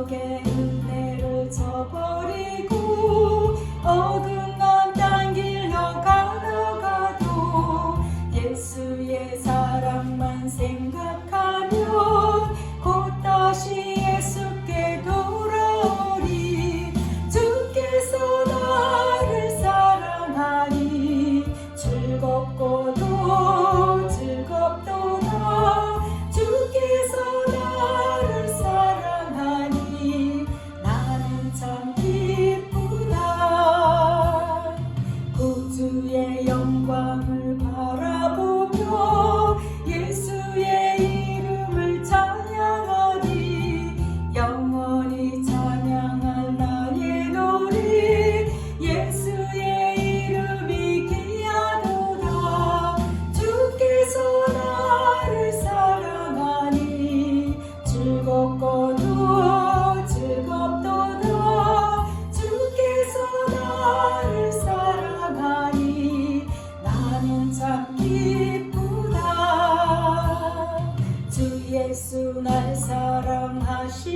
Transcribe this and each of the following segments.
적의 은혜를 저버리고 어긋난 딴 길로 가다가도 예수의 사랑만 생각하면 곧 다시 예수께 돌아오리. 주께서 나를 사랑하니 즐겁고도 즐겁도다. 주께서 나를 사랑하니 나는 참 기쁘다. 구주의 영광을 바라보며 예수의 이름을 찬양하리. 영원히 찬양할 나의 노래 예수의 이름이 귀하도다. 주께서 나를 사랑하니 즐겁고도 즐겁도다. 주께서 나를 사랑하니 나는 참 기쁘다. 주 예수 날 사랑하시오니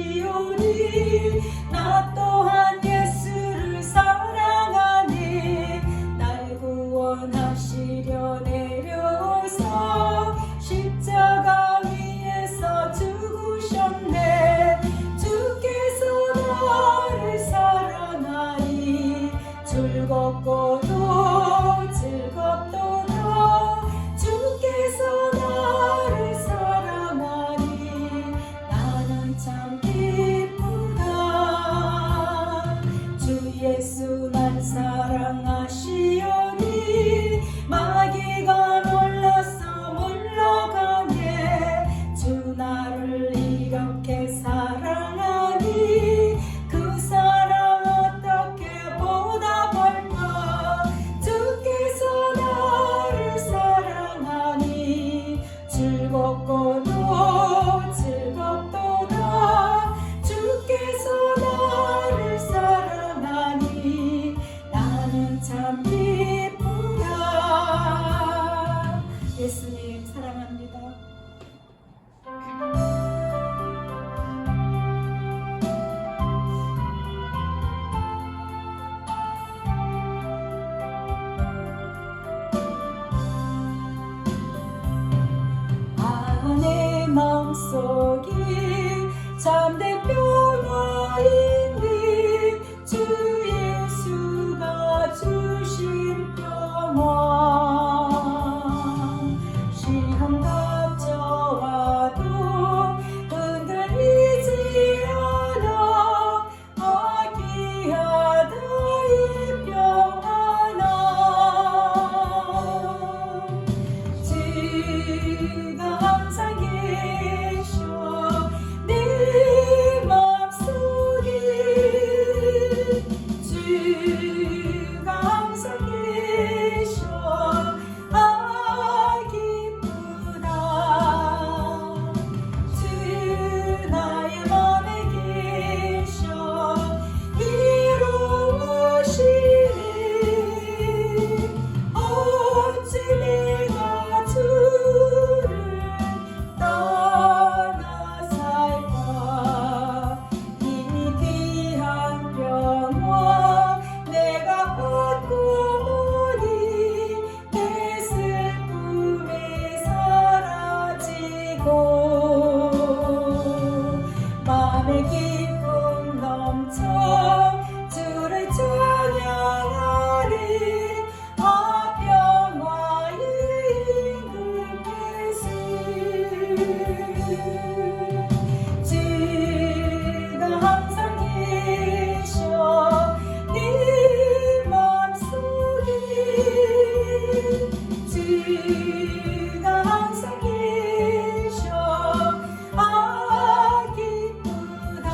나 또한 예수를 사랑하니. 날 구원하시려 내려오사 십자가 위에서 죽으셨네. 주께서 나를 사랑하니 즐겁고도 즐겁도다. 주께서 나를 사랑하니 나는 참 기쁘다. 주 예수 날 사랑하시오니 마귀가 놀라서 물러가네. 주 나를 이렇게 사랑하니 그 사랑 어떻게 보답할까. 주께서 나를 사랑하니 즐겁고도 즐겁도다. 주께서 나를 사랑하니 나는 참 기쁘다. 예수님 사랑합니다. 내 마음속이 참된 평화인데 주 예수가 주신 평화. 시험 닥쳐와도 흔들리지 않아. 귀하다 이 평화나. 주가 항상 계셔 내 맘속에. 주가 항상 계셔 기쁘다. 주 나의 맘에 계셔 이루시니. 어찌 내가 주를 떠나 살까. 이 귀한 평화 내가 얻고 보니 내 슬픔이 사라지고 마음의 기쁨 넘쳐 주를 찬양하리. 평화의 임금 예수. 주가 항상 계셔 네 맘속에. 주가 항상 계셔 기쁘다.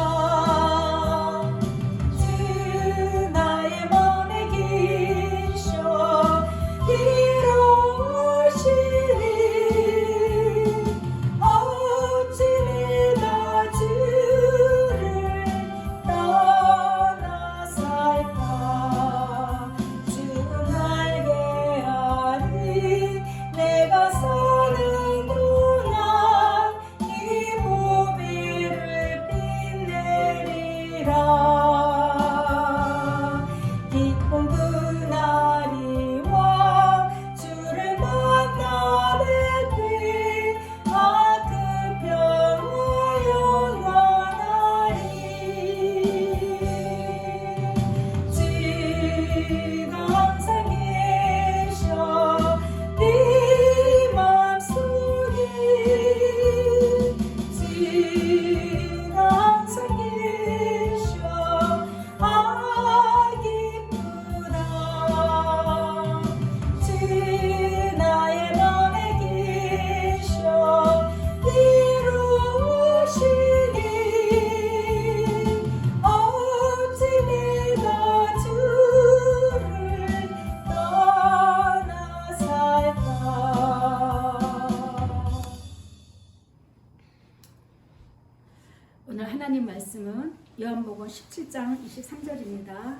하나님 말씀은 요한복음 17장 23절입니다.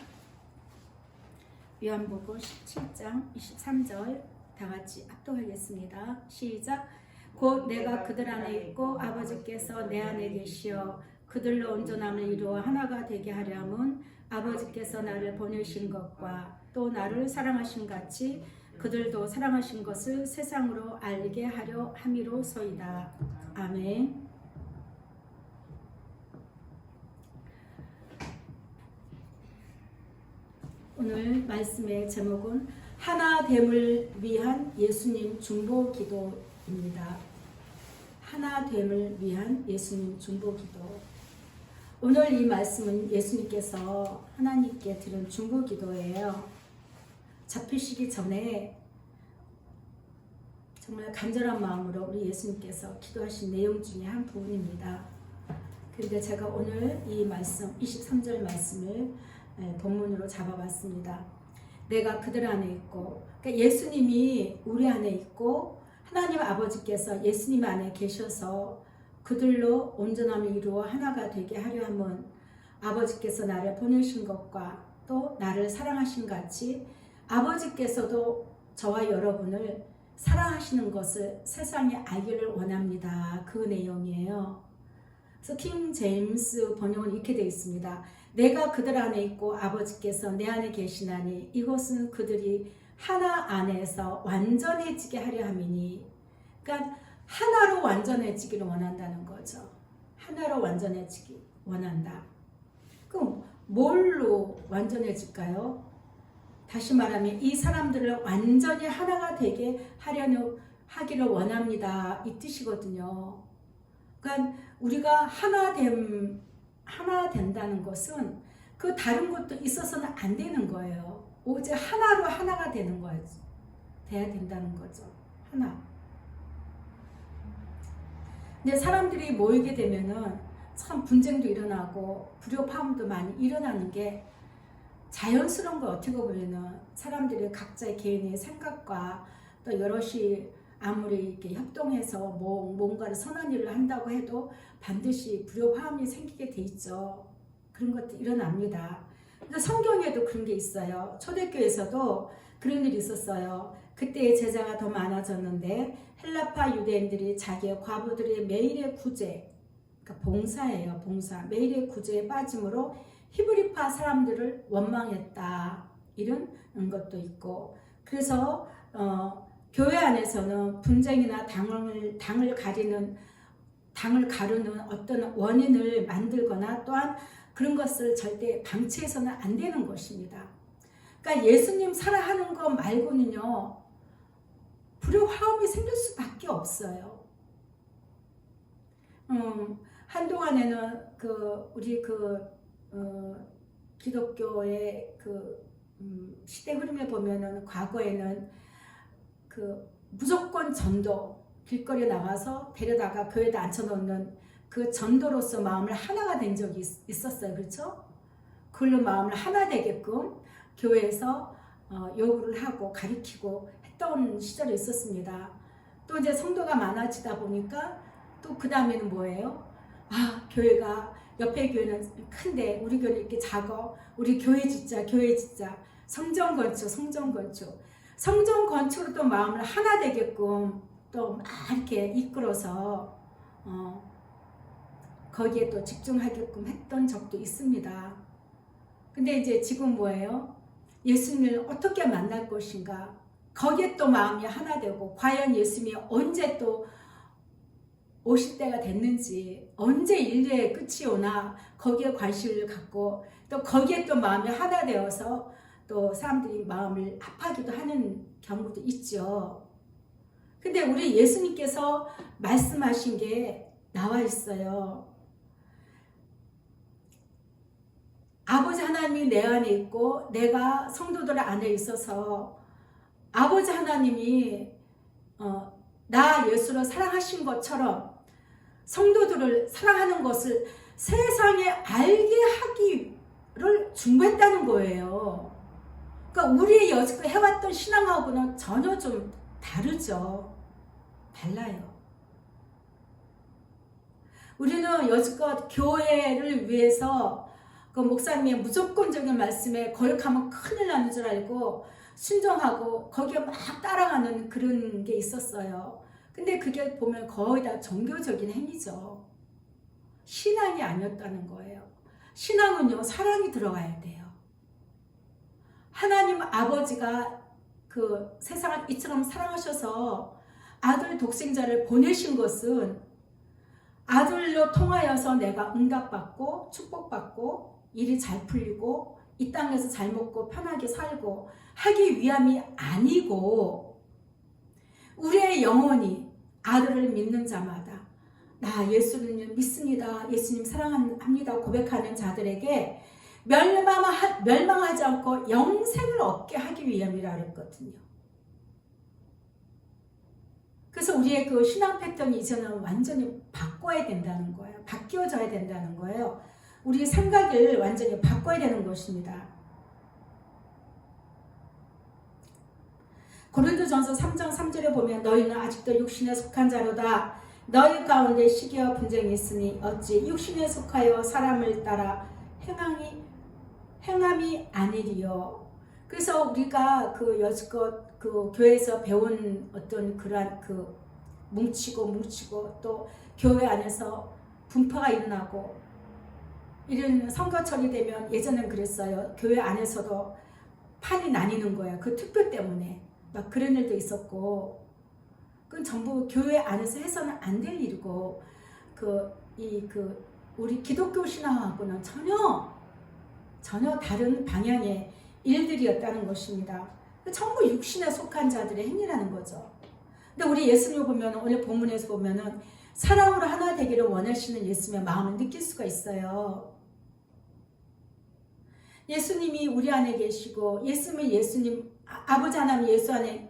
요한복음 17장 23절 다 같이 합독하겠습니다. 시작. 곧 내가 그들 안에 있고 아버지께서 내 안에 계시어 그들로 온전함을 이루어 하나가 되게 하려 함은 아버지께서 나를 보내신 것과 또 나를 사랑하신 같이 그들도 사랑하신 것을 세상으로 알게 하려 함이로소이다. 아멘. 오늘 말씀의 제목은 하나됨을 위한 예수님 중보 기도입니다. 하나됨을 위한 예수님 중보 기도. 오늘 이 말씀은 예수님께서 하나님께 드린 중보 기도예요. 잡히시기 전에 정말 간절한 마음으로 우리 예수님께서 기도하신 내용 중에 한 부분입니다. 그런데 제가 오늘 이 말씀 23절 말씀을 본문으로 잡아봤습니다. 내가 그들 안에 있고, 그러니까 예수님이 우리 안에 있고 하나님 아버지께서 예수님 안에 계셔서 그들로 온전함을 이루어 하나가 되게 하려 함은 아버지께서 나를 보내신 것과 또 나를 사랑하신 같이 아버지께서도 저와 여러분을 사랑하시는 것을 세상에 알기를 원합니다. 그 내용이에요. 그래서 킹 제임스 번역은 이렇게 되어 있습니다. 내가 그들 안에 있고 아버지께서 내 안에 계시나니 이것은 그들이 하나 안에서 완전해지게 하려 함이니, 그러니까 하나로 완전해지기를 원한다는 거죠. 하나로 완전해지기 원한다. 그럼 뭘로 완전해질까요? 다시 말하면 이 사람들을 완전히 하나가 되게 하기를 원합니다. 이 뜻이거든요. 그러니까 우리가 하나 된다는 것은 그 다른 것도 있어서는 안 되는 거예요. 오직 하나로 하나가 되는 거예요. 돼야 된다는 거죠. 하나. 근데 사람들이 모이게 되면은 참 분쟁도 일어나고 불협화음도 많이 일어나는 게 자연스러운 거. 어떻게 보면은 사람들이 각자의 개인의 생각과 또 여럿이 아무리 이렇게 협동해서 뭔가를 선한 일을 한다고 해도 반드시 불협화음이 생기게 돼 있죠. 그런 것도 일어납니다. 그러니까 성경에도 그런 게 있어요. 초대교회에서도 그런 일이 있었어요. 그때 제자가 더 많아졌는데 헬라파 유대인들이 자기의 과부들의 매일의 구제, 그러니까 봉사예요. 봉사. 매일의 구제에 빠짐으로 히브리파 사람들을 원망했다. 이런 것도 있고, 그래서 교회 안에서는 분쟁이나 당을 가르는 어떤 원인을 만들거나 또한 그런 것을 절대 방치해서는 안 되는 것입니다. 그러니까 예수님 사랑하는 것 말고는요, 불협화음이 생길 수밖에 없어요. 한동안에는 우리 기독교의 시대 흐름에 보면은 과거에는 무조건 전도, 길거리에 나가서 데려다가 교회에다 앉혀놓는 그 전도로서 마음을 하나가 된 적이 있었어요. 그렇죠? 그걸로 마음을 하나 되게끔 교회에서 요구를 하고 가리키고 했던 시절이 있었습니다. 또 이제 성도가 많아지다 보니까 또 그 다음에는 뭐예요? 교회가, 옆에 교회는 큰데 우리 교회는 이렇게 작아. 우리 교회 짓자. 성전 건축으로 또 마음을 하나 되게끔 또 막 이렇게 이끌어서 거기에 또 집중하게끔 했던 적도 있습니다. 근데 이제 지금 뭐예요? 예수님을 어떻게 만날 것인가? 거기에 또 마음이 하나 되고, 과연 예수님이 언제 또 오실 때가 됐는지, 언제 인류의 끝이 오나 거기에 관심을 갖고, 또 거기에 또 마음이 하나 되어서 또 사람들이 마음을 아파하기도 하는 경우도 있죠. 근데 우리 예수님께서 말씀하신 게 나와 있어요. 아버지 하나님이 내 안에 있고 내가 성도들 안에 있어서 아버지 하나님이 나 예수를 사랑하신 것처럼 성도들을 사랑하는 것을 세상에 알게 하기를 중보했다는 거예요. 그러니까 우리 여지껏 해왔던 신앙하고는 전혀 좀 다르죠. 달라요. 우리는 여지껏 교회를 위해서 그 목사님의 무조건적인 말씀에 거역하면 큰일 나는 줄 알고 순종하고 거기에 막 따라가는 그런 게 있었어요. 근데 그게 보면 거의 다 종교적인 행위죠. 신앙이 아니었다는 거예요. 신앙은요, 사랑이 들어가야 돼요. 하나님 아버지가 그 세상을 이처럼 사랑하셔서 아들 독생자를 보내신 것은 아들로 통하여서 내가 응답받고 축복받고 일이 잘 풀리고 이 땅에서 잘 먹고 편하게 살고 하기 위함이 아니고, 우리의 영혼이 아들을 믿는 자마다 나 예수님 믿습니다, 예수님 사랑합니다 고백하는 자들에게 멸망하지 않고 영생을 얻게 하기 위함이라 그랬거든요. 그래서 우리의 그 신앙 패턴이 이제는 완전히 바꿔야 된다는 거예요. 바뀌어져야 된다는 거예요. 우리 생각을 완전히 바꿔야 되는 것입니다. 고린도전서 3장 3절에 보면 너희는 아직도 육신에 속한 자로다. 너희 가운데 시기와 분쟁이 있으니 어찌 육신에 속하여 사람을 따라 행함이 아니리요. 그래서 우리가 그 여지껏 그 교회에서 배운 어떤 그러한 그 뭉치고 또 교회 안에서 분파가 일어나고 이런 선거철이 되면, 예전엔 그랬어요. 교회 안에서도 판이 나뉘는 거야. 그 투표 때문에 막 그런 일도 있었고, 그건 전부 교회 안에서 해서는 안 될 일이고, 우리 기독교 신앙하고는 전혀 다른 방향의 일들이었다는 것입니다. 전부 육신에 속한 자들의 행위라는 거죠. 근데 우리 예수님을 보면, 오늘 본문에서 보면은 사랑으로 하나 되기를 원하시는 예수님의 마음을 느낄 수가 있어요. 예수님이 우리 안에 계시고, 예수님 아버지 하나님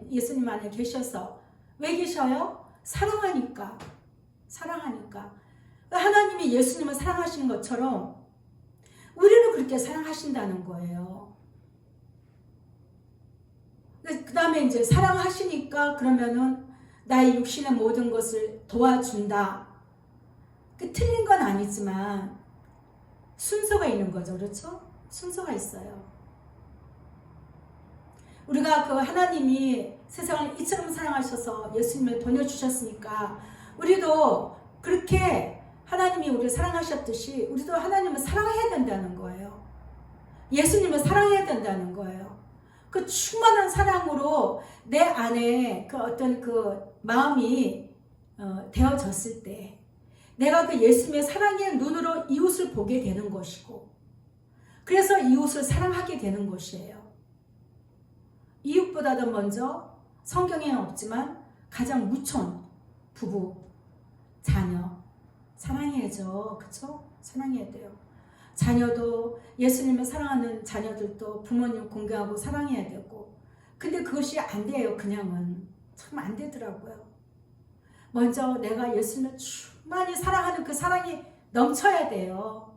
예수님 안에 계셔서, 왜 계셔요? 사랑하니까. 하나님이 예수님을 사랑하시는 것처럼 우리를 그렇게 사랑하신다는 거예요. 그 다음에 이제 사랑하시니까 그러면은 나의 육신의 모든 것을 도와준다. 그 틀린 건 아니지만 순서가 있는 거죠. 그렇죠? 순서가 있어요. 우리가 그 하나님이 세상을 이처럼 사랑하셔서 예수님을 보내주셨으니까 우리도 그렇게 하나님이 우리를 사랑하셨듯이 우리도 하나님을 사랑해야 된다는 거예요. 예수님을 사랑해야 된다는 거예요. 그 충만한 사랑으로 내 안에 그 어떤 그 마음이 되어졌을 때 내가 그 예수님의 사랑의 눈으로 이웃을 보게 되는 것이고, 그래서 이웃을 사랑하게 되는 것이에요. 이웃보다도 먼저 성경에는 없지만 가장 무촌, 부부, 자녀 사랑해야죠. 그쵸? 사랑해야 돼요. 자녀도 예수님을 사랑하는 자녀들도 부모님 공경하고 사랑해야 되고, 근데 그것이 안 돼요. 그냥은 참 안 되더라고요. 먼저 내가 예수님을 충만히 사랑하는 그 사랑이 넘쳐야 돼요.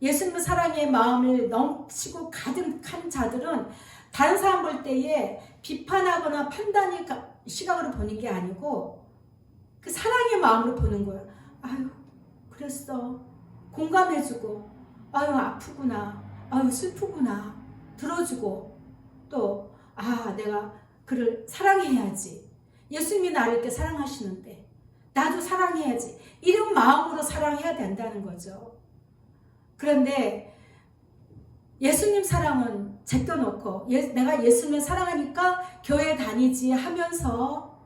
예수님의 사랑의 마음을 넘치고 가득한 자들은 다른 사람 볼 때에 비판하거나 판단의 시각으로 보는 게 아니고 그 사랑의 마음으로 보는 거예요. 아유, 그랬어. 공감해주고, 아유, 아프구나. 아유, 슬프구나. 들어주고, 또, 내가 그를 사랑해야지. 예수님이 나를 이렇게 사랑하시는데, 나도 사랑해야지. 이런 마음으로 사랑해야 된다는 거죠. 그런데 예수님 사랑은 제껴놓고 내가 예수님을 사랑하니까 교회 다니지 하면서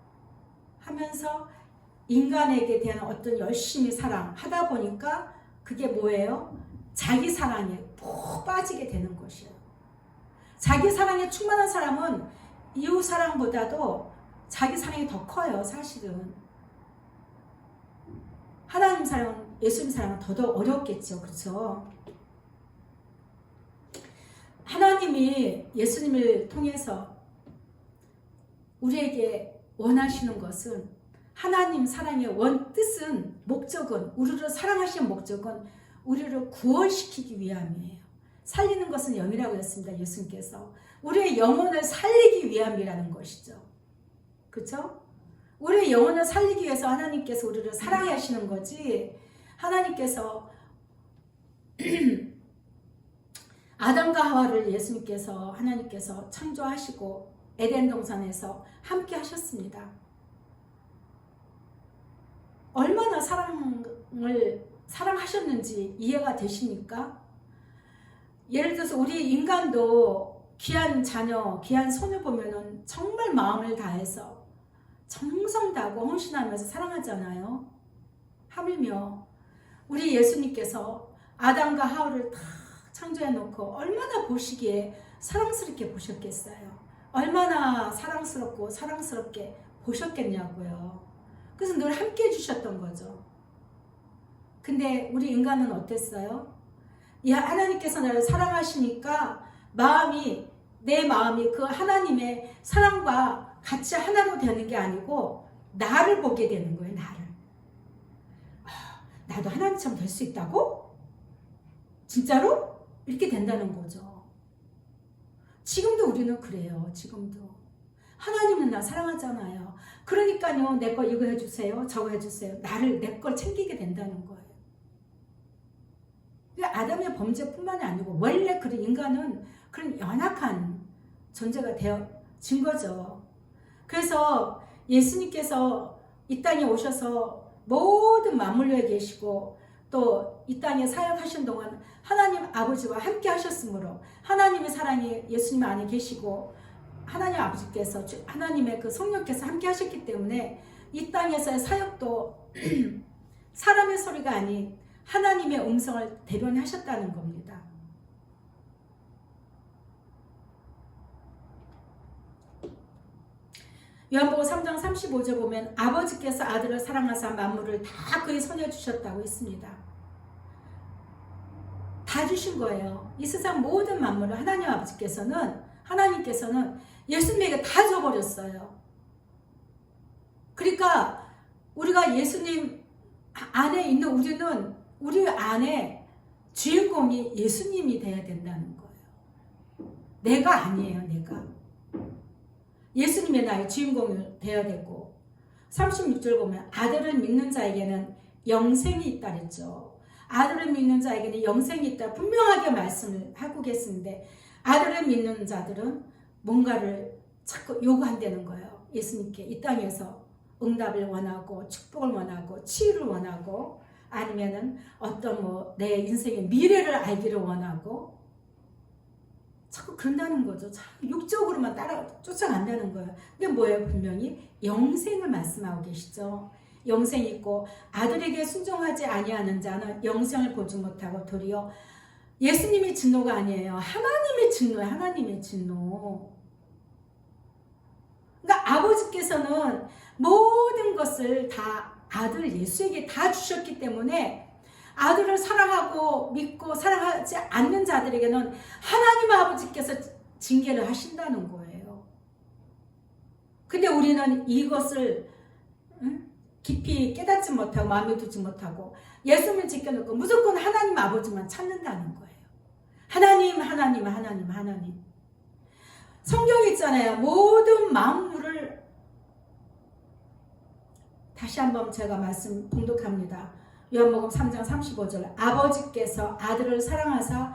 인간에게 대한 어떤 열심히 사랑하다 보니까 그게 뭐예요? 자기 사랑에 푹 빠지게 되는 것이에요. 자기 사랑에 충만한 사람은 이웃 사랑보다도 자기 사랑이 더 커요. 사실은 하나님 사랑은, 예수님 사랑은 더더욱 어렵겠죠. 그렇죠? 하나님이 예수님을 통해서 우리에게 원하시는 것은, 하나님 사랑의 뜻은, 목적은, 우리를 사랑하시는 목적은 우리를 구원시키기 위함이에요. 살리는 것은 영이라고 했습니다. 예수님께서 우리의 영혼을 살리기 위함이라는 것이죠. 그렇죠? 우리의 영혼을 살리기 위해서 하나님께서 우리를 사랑하시는 거지, 하나님께서 아담과 하와를 예수님께서 하나님께서 창조하시고 에덴 동산에서 함께 하셨습니다. 얼마나 사랑하셨는지 이해가 되십니까? 예를 들어서 우리 인간도 귀한 자녀, 귀한 손을 보면은 정말 마음을 다해서 정성 다하고 헌신하면서 사랑하잖아요. 하물며 우리 예수님께서 아담과 하와를 다 창조해 놓고 얼마나 보시기에 사랑스럽게 보셨겠어요. 얼마나 사랑스럽고 사랑스럽게 보셨겠냐고요. 그래서 늘 함께 해주셨던 거죠. 근데 우리 인간은 어땠어요? 하나님께서 나를 사랑하시니까 내 마음이 그 하나님의 사랑과 같이 하나로 되는 게 아니고 나를 보게 되는 거예요. 나를. 나도 하나님처럼 될 수 있다고? 진짜로? 이렇게 된다는 거죠. 지금도 우리는 그래요. 지금도. 하나님은 나 사랑하잖아요. 그러니까요. 내 거 이거 해주세요. 저거 해주세요. 내 걸 챙기게 된다는 거예요. 아담의 범죄뿐만이 아니고 원래 그 인간은 그런 연약한 존재가 되어진 거죠. 그래서 예수님께서 이 땅에 오셔서 모든 만물에 계시고 또 이 땅에 사역하신 동안 하나님 아버지와 함께 하셨으므로 하나님의 사랑이 예수님 안에 계시고 하나님 아버지께서 하나님의 그 성령께서 함께 하셨기 때문에 이 땅에서의 사역도 사람의 소리가 아닌 하나님의 음성을 대변하셨다는 겁니다. 요한복음 3장 35절 보면 아버지께서 아들을 사랑하사 만물을 다 그의 손에 주셨다고 했습니다. 다 주신 거예요. 이 세상 모든 만물을 하나님께서는 예수님에게 다 줘버렸어요. 그러니까 우리가 예수님 안에 있는 우리 안에 주인공이 예수님이 돼야 된다는 거예요. 내가 아니에요. 내가. 예수님의 나의 주인공이 되어야 되고 36절 보면 아들을 믿는 자에게는 영생이 있다 그랬죠. 아들을 믿는 자에게는 영생이 있다 분명하게 말씀을 하고 계시는데 아들을 믿는 자들은 뭔가를 자꾸 요구한다는 거예요. 예수님께 이 땅에서 응답을 원하고 축복을 원하고 치유를 원하고 아니면은 어떤 내 인생의 미래를 알기를 원하고 자꾸 그런다는 거죠. 자꾸 육적으로만 쫓아간다는 거예요. 근데 뭐예요? 분명히 영생을 말씀하고 계시죠. 영생이 있고 아들에게 순종하지 아니하는 자는 영생을 보지 못하고 도리어 예수님의 진노가 아니에요. 하나님의 진노예요. 하나님의 진노. 그러니까 아버지께서는 모든 것을 다 아들 예수에게 다 주셨기 때문에 아들을 사랑하고 믿고 사랑하지 않는 자들에게는 하나님 아버지께서 징계를 하신다는 거예요. 근데 우리는 이것을 깊이 깨닫지 못하고 마음에 두지 못하고 예수님을 지켜놓고 무조건 하나님 아버지만 찾는다는 거예요. 하나님. 성경에 있잖아요. 모든 만물을 다시 한번 제가 말씀 봉독합니다. 요한복음 3장 35절 아버지께서 아들을 사랑하사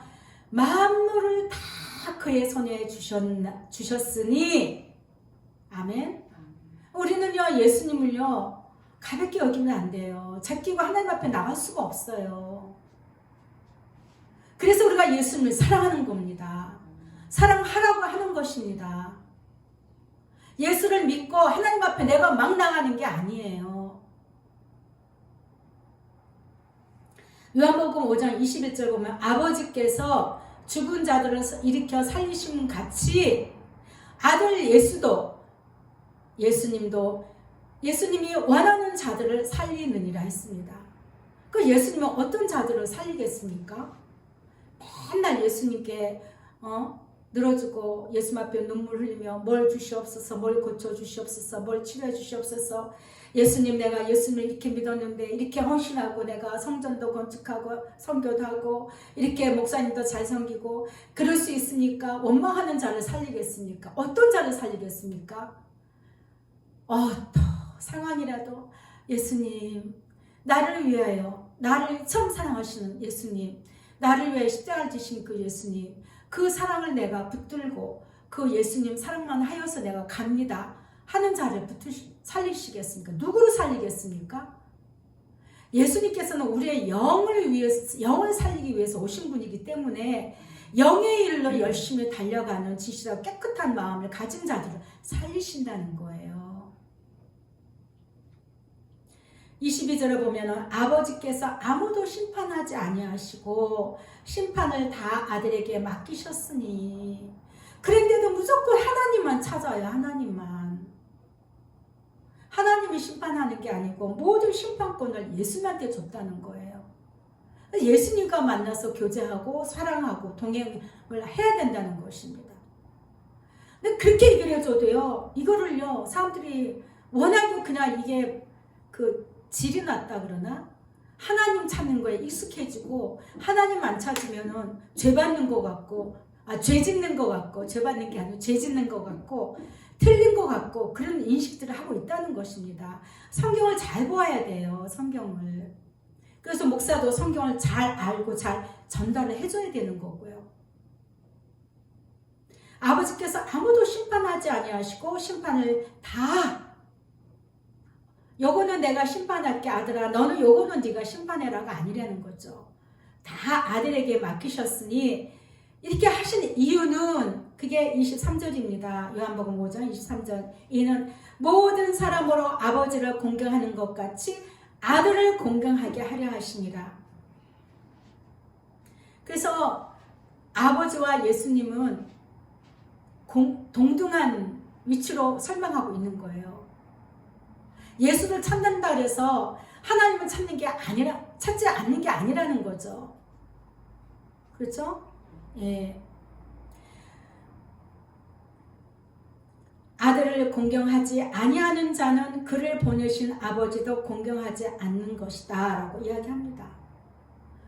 만물을 다 그의 손에 주셨으니 아멘. 우리는요 예수님을요 가볍게 여기면 안 돼요. 제끼고 하나님 앞에 나갈 수가 없어요. 그래서 우리가 예수님을 사랑하는 겁니다. 사랑하라고 하는 것입니다. 예수를 믿고 하나님 앞에 내가 막 나가는 게 아니에요. 요한복음 5장 21절 보면 아버지께서 죽은 자들을 일으켜 살리심 같이 아들 예수님이 원하는 자들을 살리느니라 했습니다. 그 예수님은 어떤 자들을 살리겠습니까? 맨날 예수님께 늘어지고 예수님 앞에 눈물 흘리며 뭘 주시옵소서, 뭘 고쳐 주시옵소서, 뭘 치료해 주시옵소서. 예수님, 내가 예수님을 이렇게 믿었는데 이렇게 헌신하고 내가 성전도 건축하고 선교도 하고 이렇게 목사님도 잘 섬기고 그럴 수 있습니까? 원망하는 자를 살리겠습니까? 어떤 자를 살리겠습니까? 상황이라도 예수님 나를 위하여 나를 처음 사랑하시는 예수님, 나를 위해 십자가를 지신 그 예수님, 그 사랑을 내가 붙들고 그 예수님 사랑만 하여서 내가 갑니다 하는 자를 살리시겠습니까? 누구를 살리겠습니까? 예수님께서는 우리의 영을 살리기 위해서 오신 분이기 때문에 영의 일로 열심히 달려가는 진실하고 깨끗한 마음을 가진 자들을 살리신다는 거예요. 22절에 보면은 아버지께서 아무도 심판하지 아니하시고 심판을 다 아들에게 맡기셨으니, 그런데도 무조건 하나님만 찾아요. 하나님이 심판하는 게 아니고 모든 심판권을 예수님한테 줬다는 거예요. 예수님과 만나서 교제하고 사랑하고 동행을 해야 된다는 것입니다. 근데 그렇게 얘기를 해줘도요, 이거를요, 사람들이 워낙에 그냥 이게 질이 났다 그러나? 하나님 찾는 거에 익숙해지고, 하나님 안 찾으면은 죄 받는 것 같고, 죄 짓는 것 같고, 죄 받는 게 아니고 죄 짓는 것 같고, 틀린 것 같고, 그런 인식들을 하고 있다는 것입니다. 성경을 잘 보아야 돼요, 성경을. 그래서 목사도 성경을 잘 알고 잘 전달을 해줘야 되는 거고요. 아버지께서 아무도 심판하지 아니하시고 심판을 다, 요거는 내가 심판할게 아들아, 너는 요거는 네가 심판해라가 아니라는 거죠. 다 아들에게 맡기셨으니, 이렇게 하신 이유는 그게 23절입니다. 요한복음 5장 23절. 이는 모든 사람으로 아버지를 공경하는 것 같이 아들을 공경하게 하려 하시니라. 그래서 아버지와 예수님은 동등한 위치로 설명하고 있는 거예요. 예수를 찾는다 그래서 하나님을 찾지 않는 게 아니라는 거죠. 그렇죠? 예. 아들을 공경하지 아니하는 자는 그를 보내신 아버지도 공경하지 않는 것이다 라고 이야기합니다.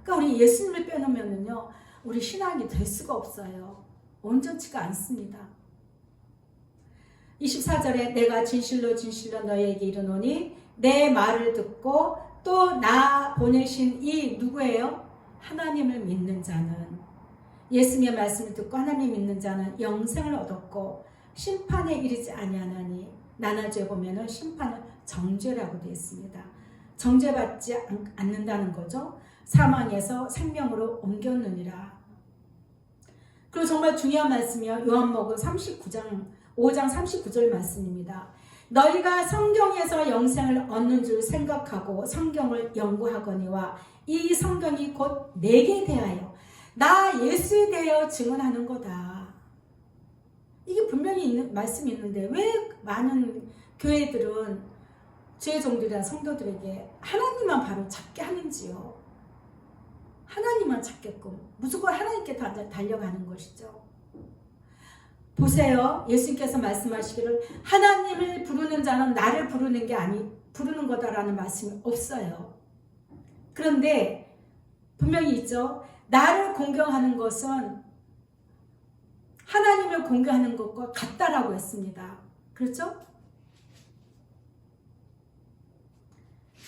그러니까 우리 예수님을 빼놓으면요, 우리 신앙이 될 수가 없어요. 온전치가 않습니다. 24절에 내가 진실로 진실로 너희에게 이르노니 내 말을 듣고 또 나 보내신 이 누구예요? 하나님을 믿는 자는, 예수님의 말씀을 듣고 하나님 믿는 자는 영생을 얻었고 심판에 이르지 아니하나니, 나눠져 보면은 심판은 정죄라고 되어 있습니다. 정죄받지 않는다는 거죠. 사망에서 생명으로 옮겼느니라. 그리고 정말 중요한 말씀이요, 요한복음 5장 39절 말씀입니다. 너희가 성경에서 영생을 얻는 줄 생각하고 성경을 연구하거니와 이 성경이 곧 내게 대하여 나 예수에 대하여 증언하는 거다. 이게 분명히 있는 말씀이 있는데 왜 많은 교회들은 주의 종들이나 성도들에게 하나님만 바로 찾게 하는지요. 하나님만 찾게끔 무조건 하나님께 달려가는 것이죠. 보세요. 예수님께서 말씀하시기를 하나님을 부르는 자는 나를 부르는 거다라는 말씀이 없어요. 그런데 분명히 있죠. 나를 공경하는 것은 하나님을 공경하는 것과 같다라고 했습니다. 그렇죠?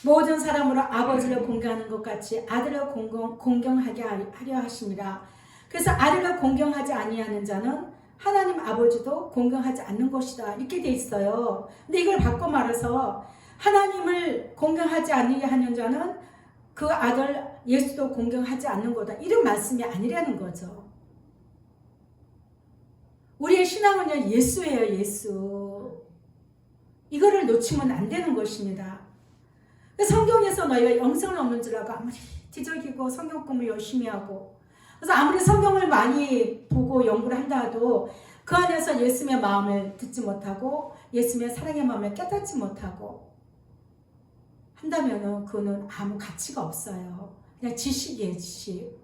모든 사람으로 아버지를 공경하는 것 같이 아들을 공경하게 하려 하심이라. 그래서 아들을 공경하지 아니하는 자는 하나님 아버지도 공경하지 않는 것이다. 이렇게 돼 있어요. 근데 이걸 바꿔 말해서 하나님을 공경하지 않는 자는 그 아들 예수도 공경하지 않는 거다. 이런 말씀이 아니라는 거죠. 우리의 신앙은요, 예수예요, 예수. 이거를 놓치면 안 되는 것입니다. 성경에서 너희가 영생을 얻는 줄 알고 아무리 지적이고 성경 공부 열심히 하고, 그래서 아무리 성경을 많이 보고 연구를 한다 해도 그 안에서 예수님의 마음을 듣지 못하고 예수님의 사랑의 마음을 깨닫지 못하고 한다면 그거는 아무 가치가 없어요. 그냥 지식이에요, 지식.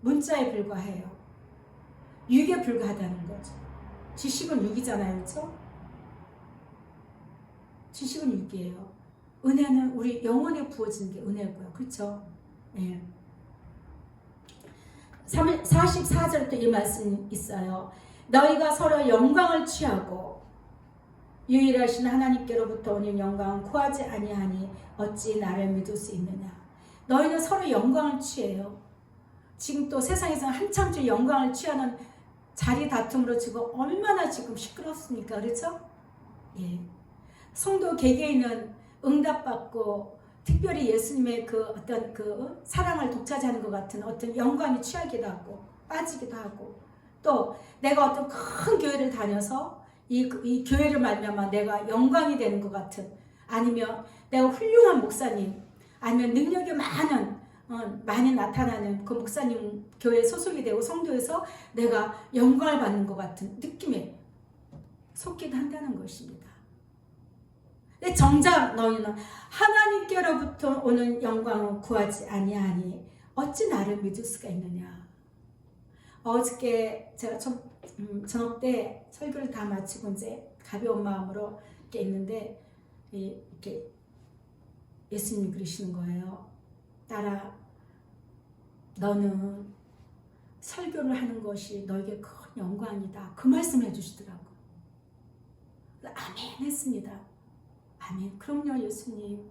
문자에 불과해요. 육에 불과하다는 거죠. 지식은 육이잖아요, 그렇죠? 지식은 육이에요. 은혜는 우리 영혼에 부어지는 게 은혜고요, 그렇죠? 예. 44절도 이 말씀이 있어요. 너희가 서로 영광을 취하고 유일하신 하나님께로부터 오는 영광은 구하지 아니하니 어찌 나를 믿을 수 있느냐. 너희는 서로 영광을 취해요. 지금 또 세상에서 한참 좀 영광을 취하는 자리 다툼으로 지금 얼마나 지금 시끄럽습니까? 그렇죠? 예. 성도 개개인은 응답받고 특별히 예수님의 그 어떤 그 사랑을 독차지하는 것 같은 어떤 영광에 취하기도 하고 빠지기도 하고 또 내가 어떤 큰 교회를 다녀서 이 교회를 말미암아 내가 영광이 되는 것 같은 아니면 내가 훌륭한 목사님 아니면 능력이 많이 나타나는 그 목사님 교회 소속이 되고 성도에서 내가 영광을 받는 것 같은 느낌에 속기도 한다는 것입니다. 근데 정작 너희는 하나님께로부터 오는 영광을 구하지 아니하니 어찌 나를 믿을 수가 있느냐. 어저께 제가 저녁 때 설교를 다 마치고 이제 가벼운 마음으로 이렇게 있는데 이렇게 예수님이 그러시는 거예요. 딸아, 너는 설교를 하는 것이 너에게 큰 영광이다. 그 말씀을 해주시더라고. 아멘 했습니다. 아멘. 그럼요, 예수님.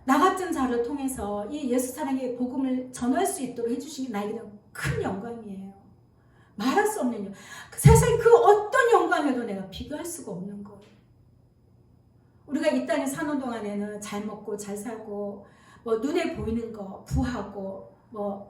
나 같은 자를 통해서 이 예수 사랑의 복음을 전할 수 있도록 해주신 게 나에게는 큰 영광이에요. 말할 수 없는 영광. 세상에 그 어떤 영광에도 내가 비교할 수가 없는 거예요. 우리가 이 땅에 사는 동안에는 잘 먹고 잘 살고 뭐 눈에 보이는 거 부하고 뭐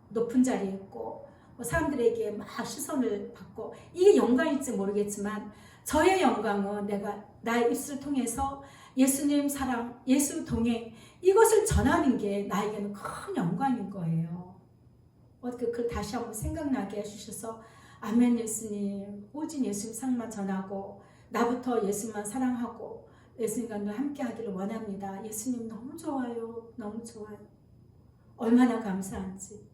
높은 자리에 있고 뭐 사람들에게 막 시선을 받고 이게 영광일지 모르겠지만 저의 영광은 내가 나의 입술을 통해서 예수님 사랑, 예수 동행 이것을 전하는 게 나에게는 큰 영광인 거예요. 그걸 다시 한번 생각나게 해주셔서 아멘 예수님, 오직 예수님 사랑만 전하고 나부터 예수님만 사랑하고 예수님과 함께 하기를 원합니다. 예수님 너무 좋아요. 너무 좋아요. 얼마나 감사한지.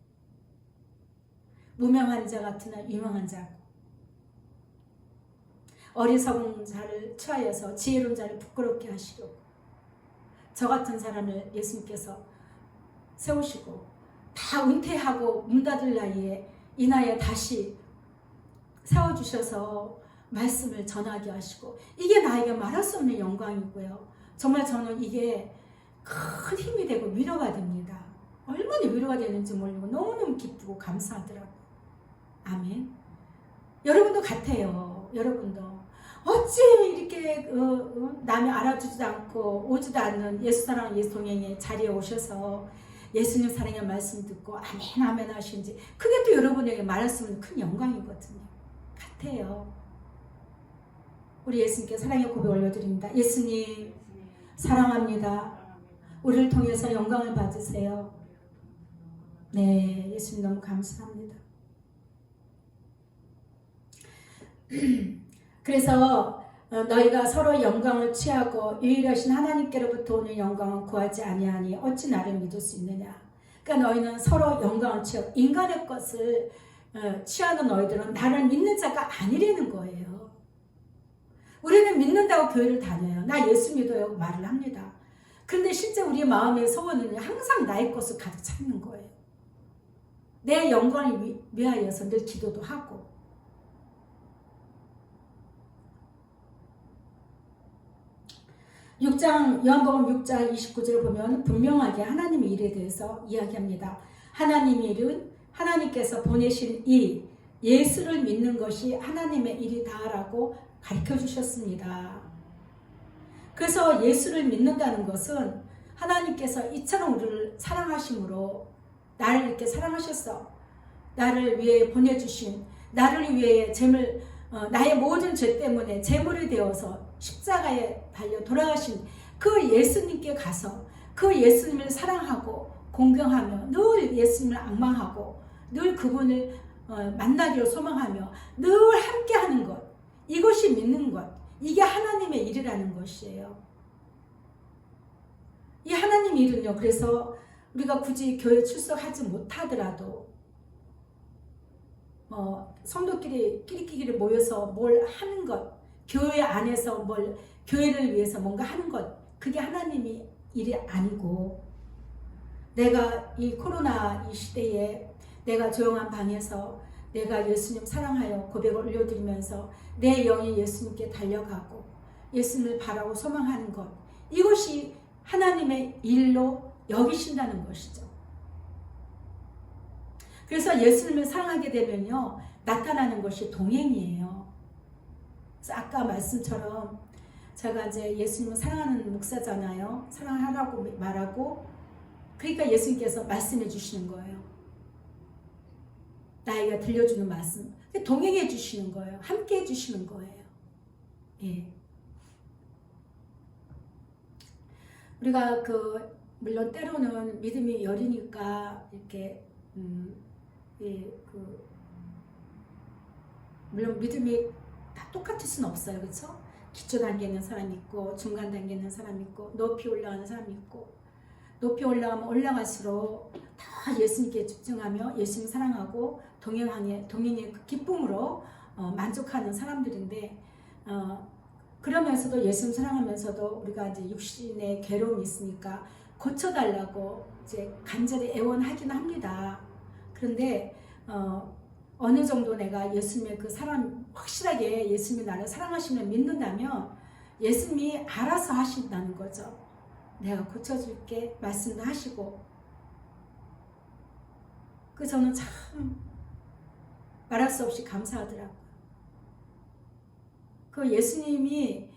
무명한 자 같으나 유명한 자고 어리석은 자를 취하여서 지혜로운 자를 부끄럽게 하시려고 저 같은 사람을 예수님께서 세우시고 다 은퇴하고 문 닫을 나이에 이 나이에 다시 세워주셔서 말씀을 전하게 하시고 이게 나에게 말할 수 없는 영광이고요. 정말 저는 이게 큰 힘이 되고 위로가 됩니다. 얼마나 위로가 되는지 모르고 너무너무 기쁘고 감사하더라고요. 아멘. 여러분도 같아요. 여러분도 어찌 이렇게 남이 알아주지도 않고 오지도 않는 예수 사랑 예수 동행의 자리에 오셔서 예수님 사랑의 말씀 듣고 아멘 아멘 하시는지 그게 또 여러분에게 말할 수 없는 큰 영광이거든요. 같아요. 우리 예수님께 사랑의 고백 올려드립니다. 예수님 사랑합니다. 우리를 통해서 영광을 받으세요. 네, 예수님 너무 감사합니다. 그래서 너희가 서로 영광을 취하고 유일하신 하나님께로부터 오는 영광을 구하지 아니하니 어찌 나를 믿을 수 있느냐. 그러니까 너희는 서로 영광을 취하고 인간의 것을 취하는 너희들은 나를 믿는 자가 아니라는 거예요. 우리는 믿는다고 교회를 다녀요. 나 예수 믿어요 말을 합니다. 그런데 실제 우리 마음의 소원은 항상 나의 것을 가득 찾는 거예요. 내 영광을 위하여서 늘 기도도 하고 요한복음 6장 29절을 보면 분명하게 하나님의 일에 대해서 이야기합니다. 하나님의 일은 하나님께서 보내신 이 예수를 믿는 것이 하나님의 일이다라고 가르쳐 주셨습니다. 그래서 예수를 믿는다는 것은 하나님께서 이처럼 우리를 사랑하심으로 나를 이렇게 사랑하셨어. 나를 위해 보내주신 나를 위해 나의 모든 죄 때문에 제물이 되어서 십자가에 달려 돌아가신 그 예수님께 가서 그 예수님을 사랑하고 공경하며 늘 예수님을 앙망하고 늘 그분을 만나기를 소망하며 늘 함께하는 것 이것이 믿는 것 이게 하나님의 일이라는 것이에요. 이 하나님 일은요. 그래서 우리가 굳이 교회 출석하지 못하더라도 성도끼리 끼리끼리 모여서 뭘 하는 것 교회 안에서 교회를 위해서 뭔가 하는 것 그게 하나님의 일이 아니고 내가 이 코로나 이 시대에 내가 조용한 방에서 내가 예수님 사랑하여 고백을 올려드리면서 내 영이 예수님께 달려가고 예수님을 바라고 소망하는 것 이것이 하나님의 일로 여기신다는 것이죠. 그래서 예수님을 사랑하게 되면요, 나타나는 것이 동행이에요. 그래서 아까 말씀처럼 제가 이제 예수님을 사랑하는 목사잖아요. 사랑하라고 말하고, 그러니까 예수님께서 말씀해 주시는 거예요. 나이가 들려주는 말씀. 동행해 주시는 거예요. 함께 해 주시는 거예요. 예. 우리가 물론 때로는 믿음이 여리니까 이렇게 예, 물론 믿음이 다 똑같을 수는 없어요. 그렇죠? 기초 단계에 있는 사람이 있고 중간 단계에 있는 사람이 있고 높이 올라가는 사람이 있고, 높이 올라가면 올라갈수록 다 예수님께 집중하며 예수님 사랑하고 동행의 그 기쁨으로 만족하는 사람들인데, 그러면서도 예수님 사랑하면서도 우리가 이제 육신의 괴로움이 있으니까 고쳐달라고 이제 간절히 애원하긴 합니다. 그런데 어느 정도 내가 예수님의 그 사랑, 확실하게 예수님이 나를 사랑하시면 믿는다면 예수님이 알아서 하신다는 거죠. 내가 고쳐줄게 말씀도 하시고. 저는 참 말할 수 없이 감사하더라고요. 예수님이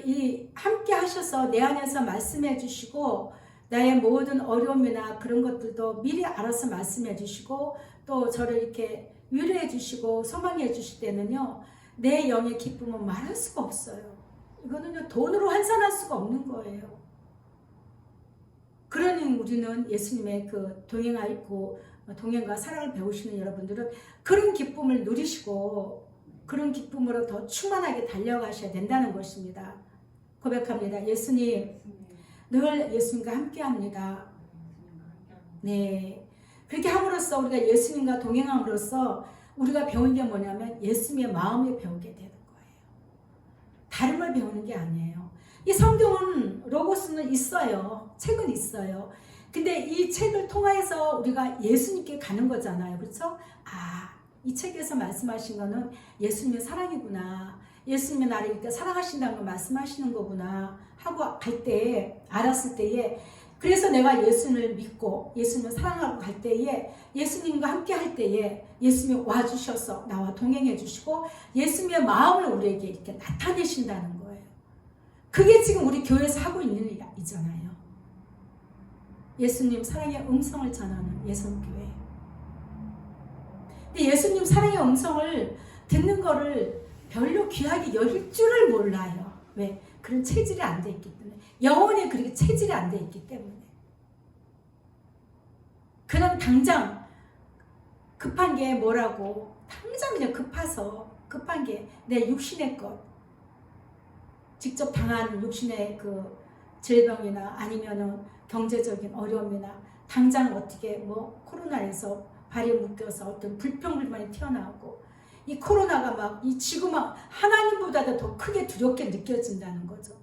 이 함께 하셔서 내 안에서 말씀해 주시고, 나의 모든 어려움이나 그런 것들도 미리 알아서 말씀해 주시고, 또 저를 이렇게 위로해 주시고 소망해 주실 때는요, 내 영의 기쁨은 말할 수가 없어요. 이거는요, 돈으로 환산할 수가 없는 거예요. 그러니 우리는 예수님의 동행과 사랑을 배우시는 여러분들은 그런 기쁨을 누리시고 그런 기쁨으로 더 충만하게 달려가셔야 된다는 것입니다. 고백합니다. 예수님, 늘 예수님과 함께합니다. 네, 그렇게 함으로써 우리가 예수님과 동행함으로써 우리가 배운 게 뭐냐면 예수님의 마음을 배우게 되는 거예요. 다른 걸 배우는 게 아니에요. 이 성경은 로고스는 있어요. 책은 있어요. 근데 이 책을 통해서 우리가 예수님께 가는 거잖아요. 그렇죠? 이 책에서 말씀하신 거는 예수님의 사랑이구나. 예수님이 나를 이렇게 사랑하신다는 걸 말씀하시는 거구나 하고 갈 때에, 알았을 때에, 그래서 내가 예수님을 믿고 예수님을 사랑하고 갈 때에, 예수님과 함께 할 때에 예수님이 와주셔서 나와 동행해 주시고 예수님의 마음을 우리에게 이렇게 나타내신다는 거예요. 그게 지금 우리 교회에서 하고 있는 일이잖아요. 예수님 사랑의 음성을 전하는 예선교회. 근데 예수님 사랑의 음성을 듣는 거를 별로 귀하게 여길 줄을 몰라요. 왜? 그런 체질이 안 돼 있기 때문에. 영혼에 그렇게 체질이 안 돼 있기 때문에. 그럼 당장 급한 게 뭐라고, 당장 그냥 급한 게 내 육신의 것, 직접 당한 육신의 그 질병이나 아니면은 경제적인 어려움이나 당장 어떻게 코로나에서 발이 묶여서 어떤 불평불만이 튀어나오고, 이 코로나가 막 이 지금 막 하나님보다도 더 크게 두렵게 느껴진다는 거죠.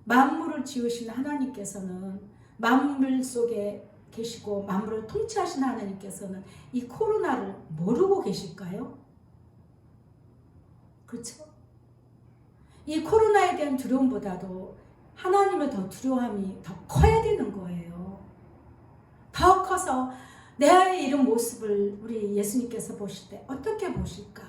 만물을 지으신 하나님께서는, 만물 속에 계시고 만물을 통치하신 하나님께서는 이 코로나를 모르고 계실까요? 그렇죠? 이 코로나에 대한 두려움보다도 하나님을 더 두려움이 더 커야 되는 거예요. 더 커서 내 이런 모습을 우리 예수님께서 보실 때 어떻게 보실까?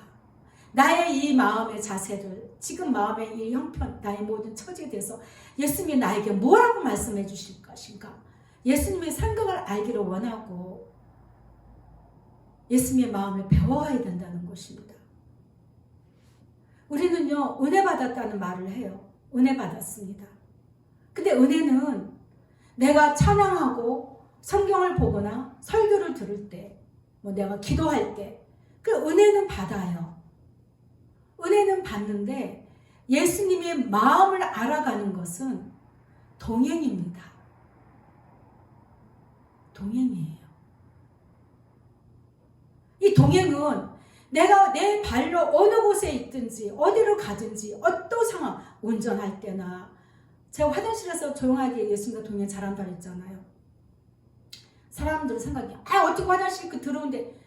나의 이 마음의 자세를, 지금 마음의 이 형편, 나의 모든 처지에 대해서 예수님이 나에게 뭐라고 말씀해 주실 것인가? 예수님의 생각을 알기를 원하고 예수님의 마음을 배워야 된다는 것입니다. 우리는요, 은혜 받았다는 말을 해요. 은혜 받았습니다. 근데 은혜는 내가 찬양하고 성경을 보거나 설교를 들을 때, 내가 기도할 때, 그 은혜는 받아요. 은혜는 받는데 예수님의 마음을 알아가는 것은 동행입니다. 동행이에요. 이 동행은 내가 내 발로 어느 곳에 있든지 어디로 가든지 어떤 상황, 운전할 때나, 제가 화장실에서 조용하게 예수님과 동행 잘한다 했잖아요. 사람들 생각이, 어떻게 화장실 들어오는데,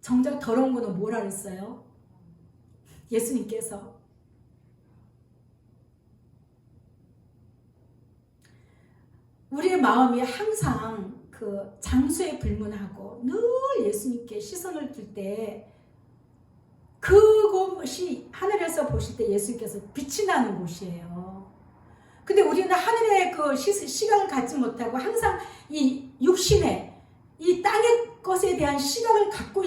정작 더러운 거는 뭐라 그랬어요? 예수님께서 우리의 마음이 항상 그 장소에 불문하고 늘 예수님께 시선을 둘 때 그곳이 하늘에서 보실 때 예수님께서 빛이 나는 곳이에요. 근데 우리는 하늘의 그 시각을 갖지 못하고 항상 이 육신의 이 땅의 것에 대한 시각을 갖고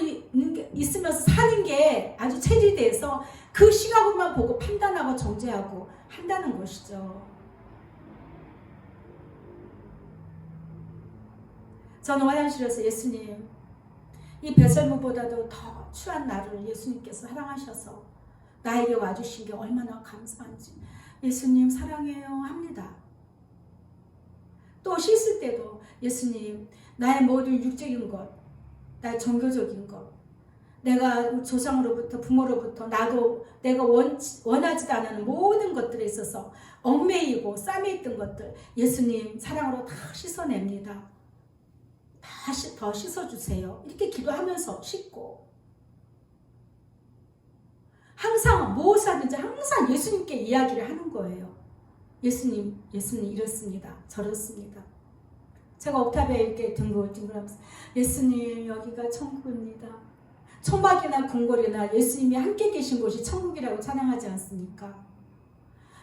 있으면서 사는 게 아주 체질돼서 그 시각으로만 보고 판단하고 정죄하고 한다는 것이죠. 저는 화장실에서 예수님, 이 배설물보다도 더 추한 나를 예수님께서 사랑하셔서 나에게 와주신 게 얼마나 감사한지 예수님 사랑해요 합니다. 또 씻을 때도 예수님, 나의 모든 육적인 것, 나의 종교적인 것, 내가 조상으로부터 부모로부터 나도 내가 원하지도 않는 모든 것들에 있어서 얽매이고 쌈에 있던 것들 예수님 사랑으로 다 씻어냅니다. 다시 더 씻어주세요. 이렇게 기도하면서 씻고 항상 무엇을 하든지 항상 예수님께 이야기를 하는 거예요. 예수님 이렇습니다. 저렇습니다. 제가 옥탑에 이렇게 둥글둥글하면서 예수님 여기가 천국입니다. 초막이나 궁궐이나 예수님이 함께 계신 곳이 천국이라고 찬양하지 않습니까?